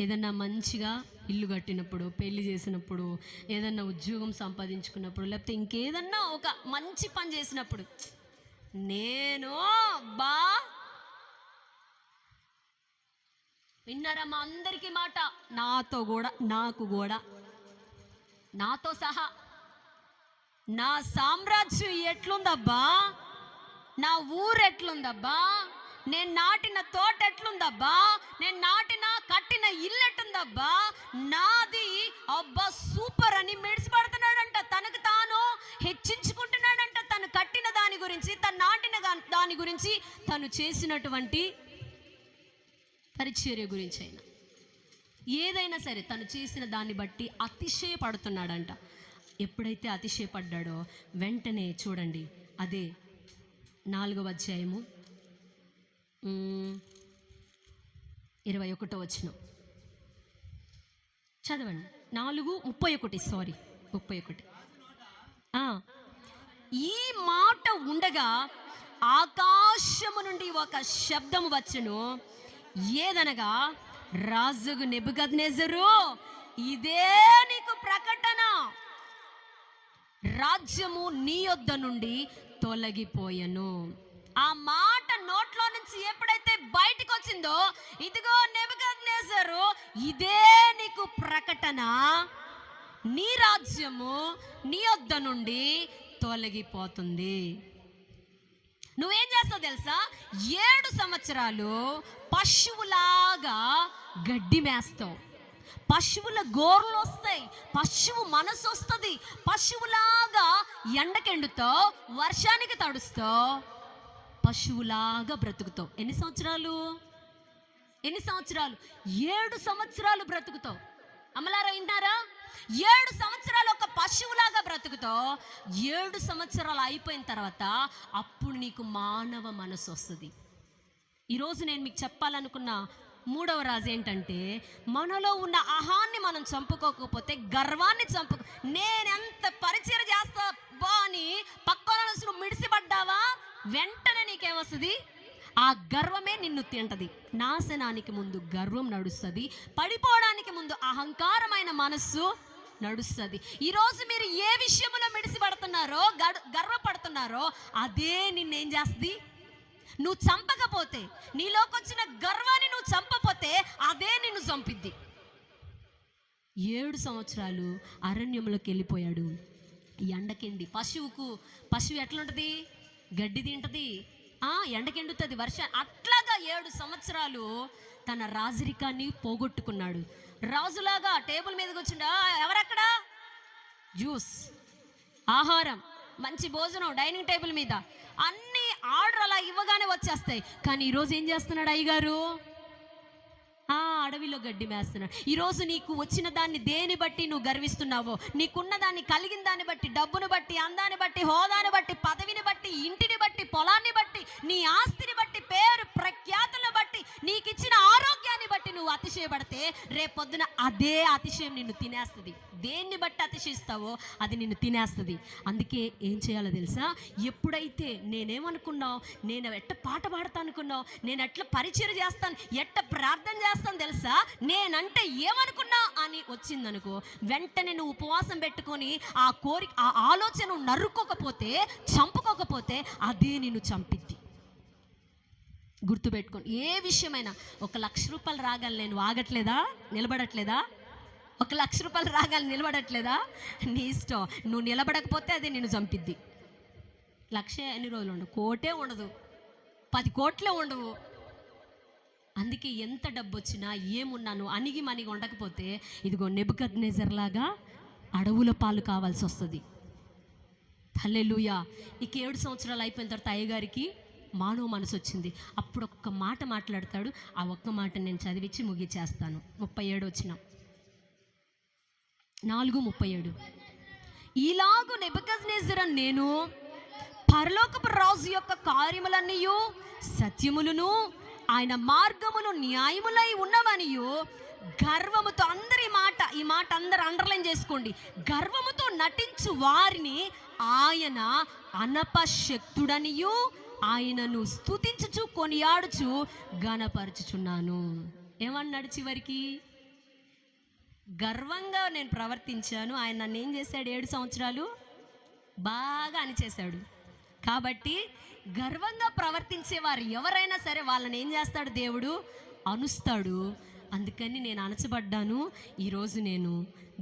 ఏదన్నా మంచిగా ఇల్లు కట్టినప్పుడు, పెళ్లి చేసినప్పుడు, ఏదన్నా ఉద్యోగం సంపాదించుకున్నప్పుడు, లేకపోతే ఇంకేదన్నా ఒక మంచి పని చేసినప్పుడు నేను విన్నారా మా అందరికీ మాట? నాతో కూడా, నాకు కూడా, నాతో సహా నా సామ్రాజ్యం ఎట్లుందబ్బా, నా ఊరు ఎట్లుందబ్బా, నేను నాటిన తోట ఎట్లుందబ్బా, నేను కట్టిన ఇల్లు ఎట్లుందబ్బా, నాది అబ్బా సూపర్ అని మెడిసిపడుతున్నాడంట. తనకు తాను హెచ్చించుకుంటున్నాడంట. తను కట్టిన దాని గురించి, తను నాటిన దాని గురించి, తను చేసినటువంటి పరిచర్య గురించి అయినా ఏదైనా సరే తను చేసిన దాన్ని బట్టి అతిశయపడుతున్నాడంట. ఎప్పుడైతే అతిశయపడ్డాడో వెంటనే చూడండి, అదే 4వ అధ్యాయము 21వ వచనం చదవండి. 4:31 ఈ మాట ఉండగా ఆకాశము నుండి ఒక శబ్దం వచ్చును. ఏదనగా, రాజుగు నెబుకద్నెజరు, ఇదే నీకు ప్రకటన, రాజ్యము నీ యొద్ద నుండి తొలగిపోయెను. ఆ మాట నోట్లో నుంచి ఎప్పుడైతే బయటకు వచ్చిందో, ఇదిగో నెబుకద్నెజరు, ఇదే నీకు ప్రకటన, నీ రాజ్యము నీ యొద్ద నుండి తొలగిపోతుంది. నువ్వేం చేస్తావు తెలుసా? 7 సంవత్సరాలు పశువులాగా గడ్డి మేస్తావు. పశువుల గోర్లు వస్తాయి, పశువు మనసు వస్తుంది. పశువులాగా ఎండకెండుతావు, వర్షానికి తడుస్తావు, పశువులాగా బ్రతుకుతావు. ఎన్ని సంవత్సరాలు? 7 సంవత్సరాలు బ్రతుకుతావు. అమ్మలారా వింటారా? 7 సంవత్సరాలు ఒక పశువులాగా బ్రతుకుతావు. 7 సంవత్సరాలు అయిపోయిన తర్వాత అప్పుడు నీకు మానవ మనసు వస్తుంది. ఈరోజు నేను మీకు చెప్పాలనుకున్న 3వ రాజు ఏంటంటే, మనలో ఉన్న అహాన్ని మనం చంపుకోకపోతే గర్వాన్ని నేనెంత పరిచయం చేస్తా బా అని పక్కన నువ్వు మిడిసిపడ్డావా, వెంటనే నీకేమొస్తుంది? ఆ గర్వమే నిన్ను తింటది. నాశనానికి ముందు గర్వం నడుస్తుంది, పడిపోవడానికి ముందు అహంకారమైన మనస్సు నడుస్తుంది. ఈరోజు మీరు ఏ విషయంలో మిడిసిపడుతున్నారో, గర్వపడుతున్నారో, అదే నిన్నేం చేస్తుంది? నువ్వు చంపకపోతే, నీలోకి వచ్చిన గర్వాన్ని నువ్వు చంపపోతే అదే నిన్ను చంపిద్ది. 7 సంవత్సరాలు అరణ్యంలోకి వెళ్ళిపోయాడు. ఎండకెండి, పశువు ఎట్లుంటుంది? గడ్డి తింటది, ఎండకెండుతుంది, అట్లాగా 7 సంవత్సరాలు తన రాజరికాన్ని పోగొట్టుకున్నాడు. రాజులాగా టేబుల్ మీదకి వచ్చిండా, ఎవరక్కడ? జ్యూస్, ఆహారం, మంచి భోజనం డైనింగ్ టేబుల్ మీద, అన్ని ఆర్డర్ అలా ఇవ్వగానే వచ్చేస్తాయి. కానీ ఈరోజు ఏం చేస్తున్నాడు అయ్యగారు? అడవిలో గడ్డి మేస్తున్నాడు. ఈరోజు నీకు వచ్చిన దాన్ని దేని బట్టి నువ్వు గర్విస్తున్నావో, నీకున్న దాన్ని, కలిగిన దాన్ని బట్టి, డబ్బును బట్టి, అందాన్ని బట్టి, హోదాని బట్టి, పదవిని బట్టి, ఇంటిని బట్టి, పొలాన్ని బట్టి, నీ ఆస్తిని బట్టి, పేరు ప్రఖ్యాతులను బట్టి, నీకు ఇచ్చిన ఆరోగ్యాన్ని బట్టి నువ్వు అతిశయపడితే రేపొద్దున అదే అతిశయం నిన్ను తినేస్తుంది. దేన్ని బట్టి అతిశయిస్తావో అది నిన్ను తినేస్తుంది. అందుకే ఏం చేయాలో తెలుసా? ఎప్పుడైతే నేనేమనుకున్నావు, నేను ఎట్ట పాట పాడతాను అనుకున్నావు, నేను ఎట్లా పరిచయం చేస్తాను, ఎట్ట ప్రార్థన చేస్తాను తెలుసా, నేనంటే ఏమనుకున్నా అని వచ్చిందనుకో, వెంటనే నువ్వు ఉపవాసం పెట్టుకొని ఆ కోరిక, ఆ ఆలోచన నరుక్కోకపోతే, చంపుకోకపోతే అదే నిన్ను చంపిద్ది. గుర్తుపెట్టుకోండి, ఏ విషయమైనా. 1,00,000 రూపాయలు రాగాలి నేను ఆగట్లేదా, నిలబడట్లేదా? 1,00,000 రూపాయలు రాగాలి నిలబడట్లేదా? నీ ఇష్టం. నువ్వు నిలబడకపోతే అది నిన్ను చంపిద్ది. 1,00,000 ఎన్ని రోజులు ఉండవు, కోటే ఉండదు, 10 కోట్లే ఉండవు. అందుకే ఎంత డబ్బు వచ్చినా ఏమున్నాను అణిగి మణిగి ఉండకపోతే ఇదిగో నెబుకద్నెజర్ లాగా అడవుల పాలు కావాల్సి వస్తుంది. హల్లెలూయా. ఇక 7 సంవత్సరాలు అయిపోయిన తర్వాత అయ్యగారికి మానవ మనసు వచ్చింది. అప్పుడు ఒక్క మాట మాట్లాడతాడు. ఆ ఒక్క మాట నేను చదివించి ముగిచేస్తాను. 37 వచనం, 4:37. ఈలాగు నెబుకద్నెజర్ నేను పరలోకపు రాజు యొక్క కార్యములన్నీయు సత్యములను ఆయన మార్గములు న్యాయములై ఉన్నవనియు గర్వముతో, అందరి మాట, ఈ మాట అందరు అండర్లైన్ చేసుకోండి, గర్వముతో నటించు వారిని ఆయన అనపశక్తుడనియు ఆయనను స్తుతించుచు కొనియాడుచు గణపరచుచున్నాను. ఏమన్నాడు చివరికి? గర్వంగా నేను ప్రవర్తించాను, ఆయన నన్ను ఏం చేశాడు? 7 సంవత్సరాలు బాగా అణిచేశాడు. కాబట్టి గర్వంగా ప్రవర్తించేవారు ఎవరైనా సరే వాళ్ళని ఏం చేస్తాడు? దేవుడు అనుస్తాడు. అందుకని నేను అణచబడ్డాను, ఈరోజు నేను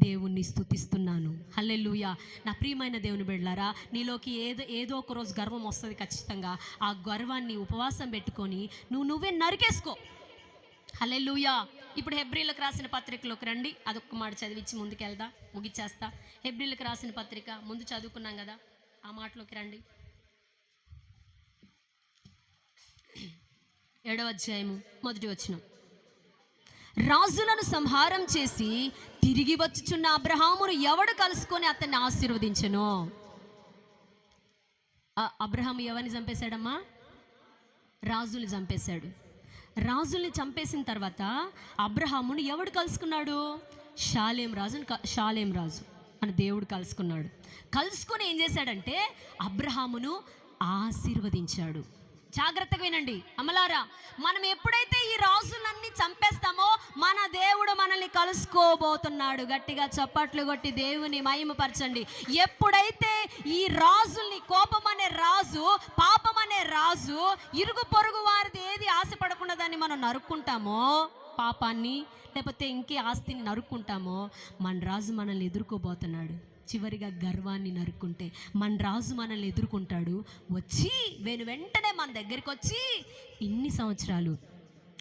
దేవుణ్ణి స్తుతిస్తున్నాను. హల్లెలూయా. నా ప్రియమైన దేవుని బిడ్డలారా, నీలోకి ఏదో ఒక రోజు గర్వం వస్తుంది ఖచ్చితంగా. ఆ గర్వాన్ని ఉపవాసం పెట్టుకొని నువ్వే నరికేసుకో. హల్లెలూయా. ఇప్పుడు హెబ్రీలకు రాసిన పత్రికలోకి రండి. అదొక్క మాట చదివించి ముందుకెళ్దా, ముగిచేస్తా. హెబ్రీలకు రాసిన పత్రిక ముందు చదువుకున్నాం కదా, ఆ మాటలోకి రండి. 7వ అధ్యాయము 1వ వచనం. రాజులను సంహారం చేసి తిరిగి వచ్చుచున్న అబ్రహామును ఎవడు కలుసుకొని అతన్ని ఆశీర్వదించెను? అబ్రహాము ఎవరిని చంపేశాడమ్మా? రాజుల్ని చంపేశాడు. రాజుల్ని చంపేసిన తర్వాత అబ్రహామును ఎవడు కలుసుకున్నాడు? షాలేం రాజు మన దేవుడు కలుసుకున్నాడు. కలుసుకొని ఏం చేశాడంటే అబ్రహామును ఆశీర్వదించాడు. జాగ్రత్తగా వినండి అమలారా, మనం ఎప్పుడైతే ఈ రాజులన్నీ చంపేస్తామో మన దేవుడు మనల్ని కలుసుకోబోతున్నాడు. గట్టిగా చప్పట్లు కొట్టి దేవుని మహిమపరచండి. ఎప్పుడైతే ఈ రాజుల్ని, కోపం అనే రాజు, పాపం అనే రాజు, ఇరుగు పొరుగు వారిది ఏది ఆశపడకుండా దాన్ని మనం నరుక్కుంటామో, పాపాన్ని లేకపోతే ఇంకే ఆస్తిని నరుక్కుంటామో, మన రాజు మనల్ని ఎదుర్కోబోతున్నాడు. చివరిగా గర్వాన్ని నరుక్కుంటే మన రాజు మనల్ని ఎదుర్కొంటాడు. వచ్చి వెంటనే మన దగ్గరికి వచ్చి, ఇన్ని సంవత్సరాలు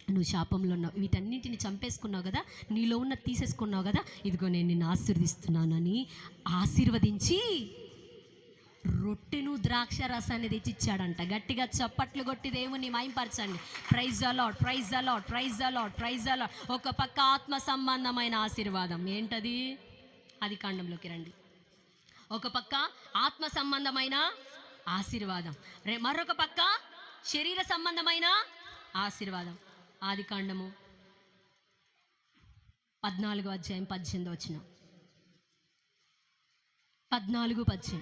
నువ్వు శాపంలో ఉన్నావు, వీటన్నింటిని చంపేసుకున్నావు కదా, నీలో ఉన్న తీసేసుకున్నావు కదా, ఇదిగో నేను నిన్ను ఆశీర్వదిస్తున్నాను అని ఆశీర్వదించి రొట్టెను ద్రాక్ష రసాన్ని తెచ్చిచ్చాడంట. గట్టిగా చప్పట్లు కొట్టి దేవుని మహిమపరచండి. Praise the Lord, praise the Lord, praise the Lord, praise the Lord. ఒక పక్క ఆత్మ సంబంధమైన ఆశీర్వాదం, ఏంటది? ఆది కాండంలోకి రండి. ఒక పక్క ఆత్మ సంబంధమైన ఆశీర్వాదం, మరొక పక్క శరీర సంబంధమైన ఆశీర్వాదం. ఆది కాండము 14వ అధ్యాయం 18వ వచనం, 14:18.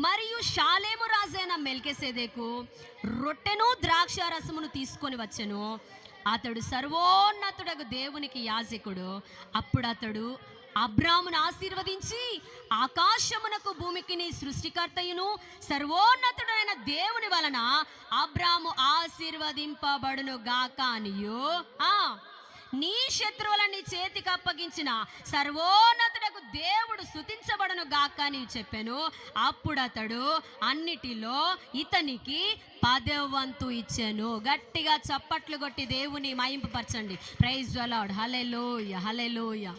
మరియు షాలేము రాజైన మెల్కీసెదెకు రొట్టెను ద్రాక్ష రసమును తీసుకొని వచ్చెను. అతడు సర్వోన్నతుడగు దేవునికి యాజకుడు. అప్పుడు అతడు అబ్రామును ఆశీర్వదించి, ఆకాశమునకు భూమికిని సృష్టికర్తయును సర్వోన్నతుడైన దేవుని వలన అబ్రాము ఆశీర్వదింపబడును గాక అనియు, నీ శత్రువులని చేతికి అప్పగించిన సర్వోన్నతుడకు దేవుడు స్తుతించబడును గాక అని చెప్పాను. అప్పుడు అతడు అన్నిటిలో ఇతనికి 10వ వంతు ఇచ్చాను. గట్టిగా చప్పట్లు కొట్టి దేవుని మహింపరచండి. Praise the Lord. Hallelujah, hallelujah.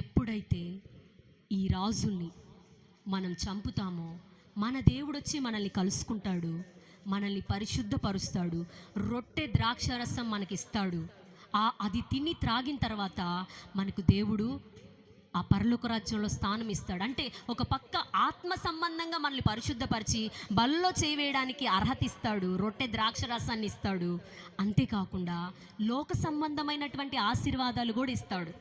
ఎప్పుడైతే ఈ రాజుల్ని మనం చంపుతామో మన దేవుడు వచ్చి మనల్ని కలుసుకుంటాడు, మనల్ని పరిశుద్ధపరుస్తాడు, రొట్టె ద్రాక్షరసం మనకిస్తాడు. అది తిని త్రాగిన తర్వాత మనకు దేవుడు ఆ పరలోక రాజ్యంలో స్థానం ఇస్తాడు. అంటే ఒక పక్క ఆత్మ సంబంధంగా మనల్ని పరిశుద్ధపరిచి బల్లో చేయవేయడానికి అర్హత ఇస్తాడు, రొట్టె ద్రాక్ష రసాన్ని ఇస్తాడు. అంతేకాకుండా లోక సంబంధమైనటువంటి ఆశీర్వాదాలు కూడా ఇస్తాడు.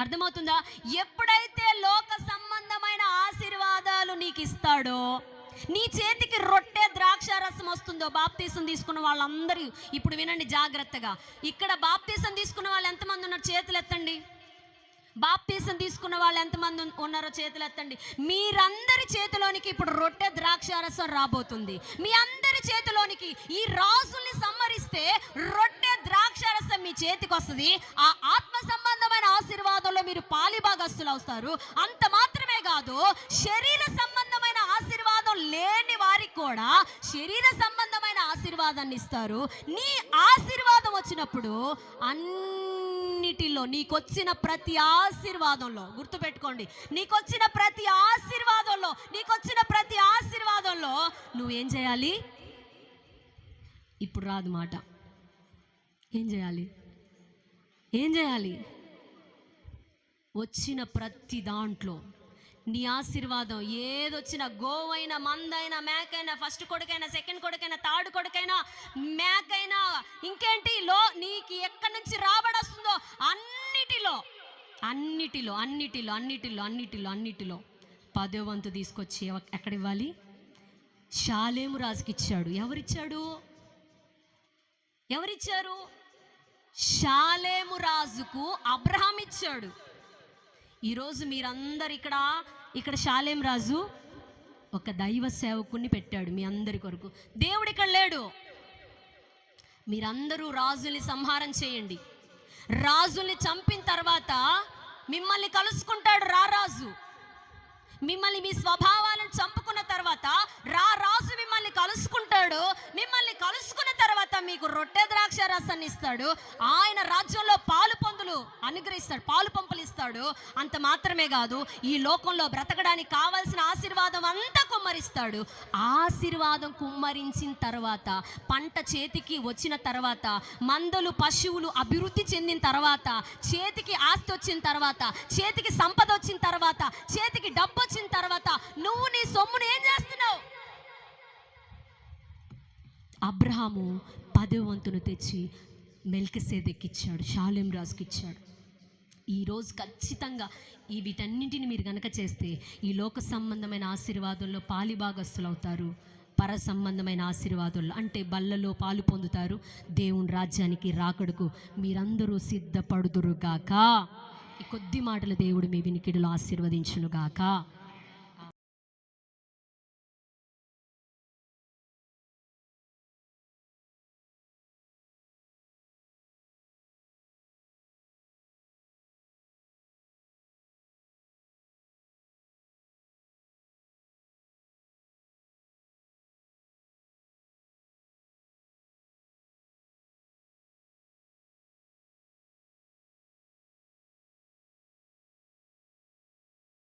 అర్థమవుతుందా? ఎప్పుడైతే లోక సంబంధమైన ఆశీర్వాదాలు నీకు ఇస్తాడో, నీ చేతికి రొట్టె ద్రాక్షారసం వస్తుందో, బాప్తీసం తీసుకున్న వాళ్ళందరూ ఇప్పుడు వినండి జాగ్రత్తగా. ఇక్కడ బాప్తీసం తీసుకున్న వాళ్ళు ఎంతమంది ఉన్నారు? చేతులు ఎత్తండి. బాప్తీసం తీసుకున్న వాళ్ళు ఎంతమంది ఉన్నారో చేతులు ఎత్తండి. మీరందరి చేతిలోనికి ఇప్పుడు రొట్టె ద్రాక్షారసం రాబోతుంది. మీ అందరి చేతిలోనికి ఈ రాజుల్ని సంహరిస్తే రొట్టె ద్రాక్షారసం మీ చేతికి వస్తుంది. ఆ ఆత్మ సంబంధమైన ఆశీర్వాదంలో మీరు పాలిభాగస్తులు అవుతారు. అంత మాత్రమే కాదు, శరీర సంబంధమైన ఆశీర్వాదం లేని వారికి కూడా శరీర సంబంధమైన ఆశీర్వాదాన్ని ఇస్తారు. నీ ఆశీర్వాదం వచ్చినప్పుడు అన్నిటిలో, నీకొచ్చిన ప్రతి ఆశీర్వాదంలో, గుర్తుపెట్టుకోండి, నీకొచ్చిన ప్రతి ఆశీర్వాదంలో నువ్వేం చేయాలి? ఇప్పుడు రాదు మాట. ఏం చేయాలి? వచ్చిన ప్రతి దాంట్లో నీ ఆశీర్వాదం ఏదొచ్చినా, గోవైనా, మందైనా, మేకైనా, ఫస్ట్ కొడుకైనా, సెకండ్ కొడుకైనా, థర్డ్ కొడుకైనా, మేకైనా, ఇంకేంటి నీకు ఎక్కడి నుంచి రాబడొస్తుందో అన్నిటిలో 10వ వంతు తీసుకొచ్చి ఎక్కడ ఇవ్వాలి? షాలేము రాజుకి ఇచ్చాడు. ఎవరిచ్చారు? షాలేము రాజుకు అబ్రహాం ఇచ్చాడు. ఈరోజు మీరందరు ఇక్కడ షాలేం రాజు ఒక దైవ సేవకుని పెట్టాడు మీ అందరి కొరకు. దేవుడు ఇక్కడ లేడు. మీరందరూ రాజుల్ని సంహారం చేయండి. రాజుల్ని చంపిన తర్వాత మిమ్మల్ని కలుసుకుంటాడు రాజు. మిమ్మల్ని, మీ స్వభావాలను చంపుకున్న తర్వాత రాజు మిమ్మల్ని కలుసుకుంటాడు. మిమ్మల్ని కలుసుకున్న తర్వాత మీకు రొట్టె ద్రాక్ష రసాన్ని ఇస్తాడు. ఆయన రాజ్యంలో పాలు పంపులు అనుగ్రహిస్తాడు, పాలు పంపులు ఇస్తాడు. అంత మాత్రమే కాదు, ఈ లోకంలో బ్రతకడానికి కావాల్సిన ఆశీర్వాదం అంతా కుమ్మరిస్తాడు. ఆశీర్వాదం కుమ్మరించిన తర్వాత, పంట చేతికి వచ్చిన తర్వాత, మందలు పశువులు అభివృద్ధి చెందిన తర్వాత, చేతికి ఆస్తి వచ్చిన తర్వాత, చేతికి సంపద వచ్చిన తర్వాత, చేతికి డబ్బు వచ్చిన తర్వాత, నువ్వు నీ సొమ్మును ఏం చేస్తున్నావు? అబ్రహాము 10వ వంతును తెచ్చి మెల్కీసెదెకుకి ఇచ్చాడు, షాలేం రాజుకి ఇచ్చాడు. ఈరోజు ఖచ్చితంగా వీటన్నింటిని మీరు కనుక చేస్తే ఈ లోక సంబంధమైన ఆశీర్వాదంలో పాలిభాగస్తులు అవుతారు. పర సంబంధమైన ఆశీర్వాదంలో అంటే బల్లలో పాలు పొందుతారు. దేవుని రాజ్యానికి రాకడకు మీరందరూ సిద్ధపడుదురుగాక. ఈ కొద్ది మాటలు దేవుడు మీ వినికిడిలో ఆశీర్వదించునుగాక.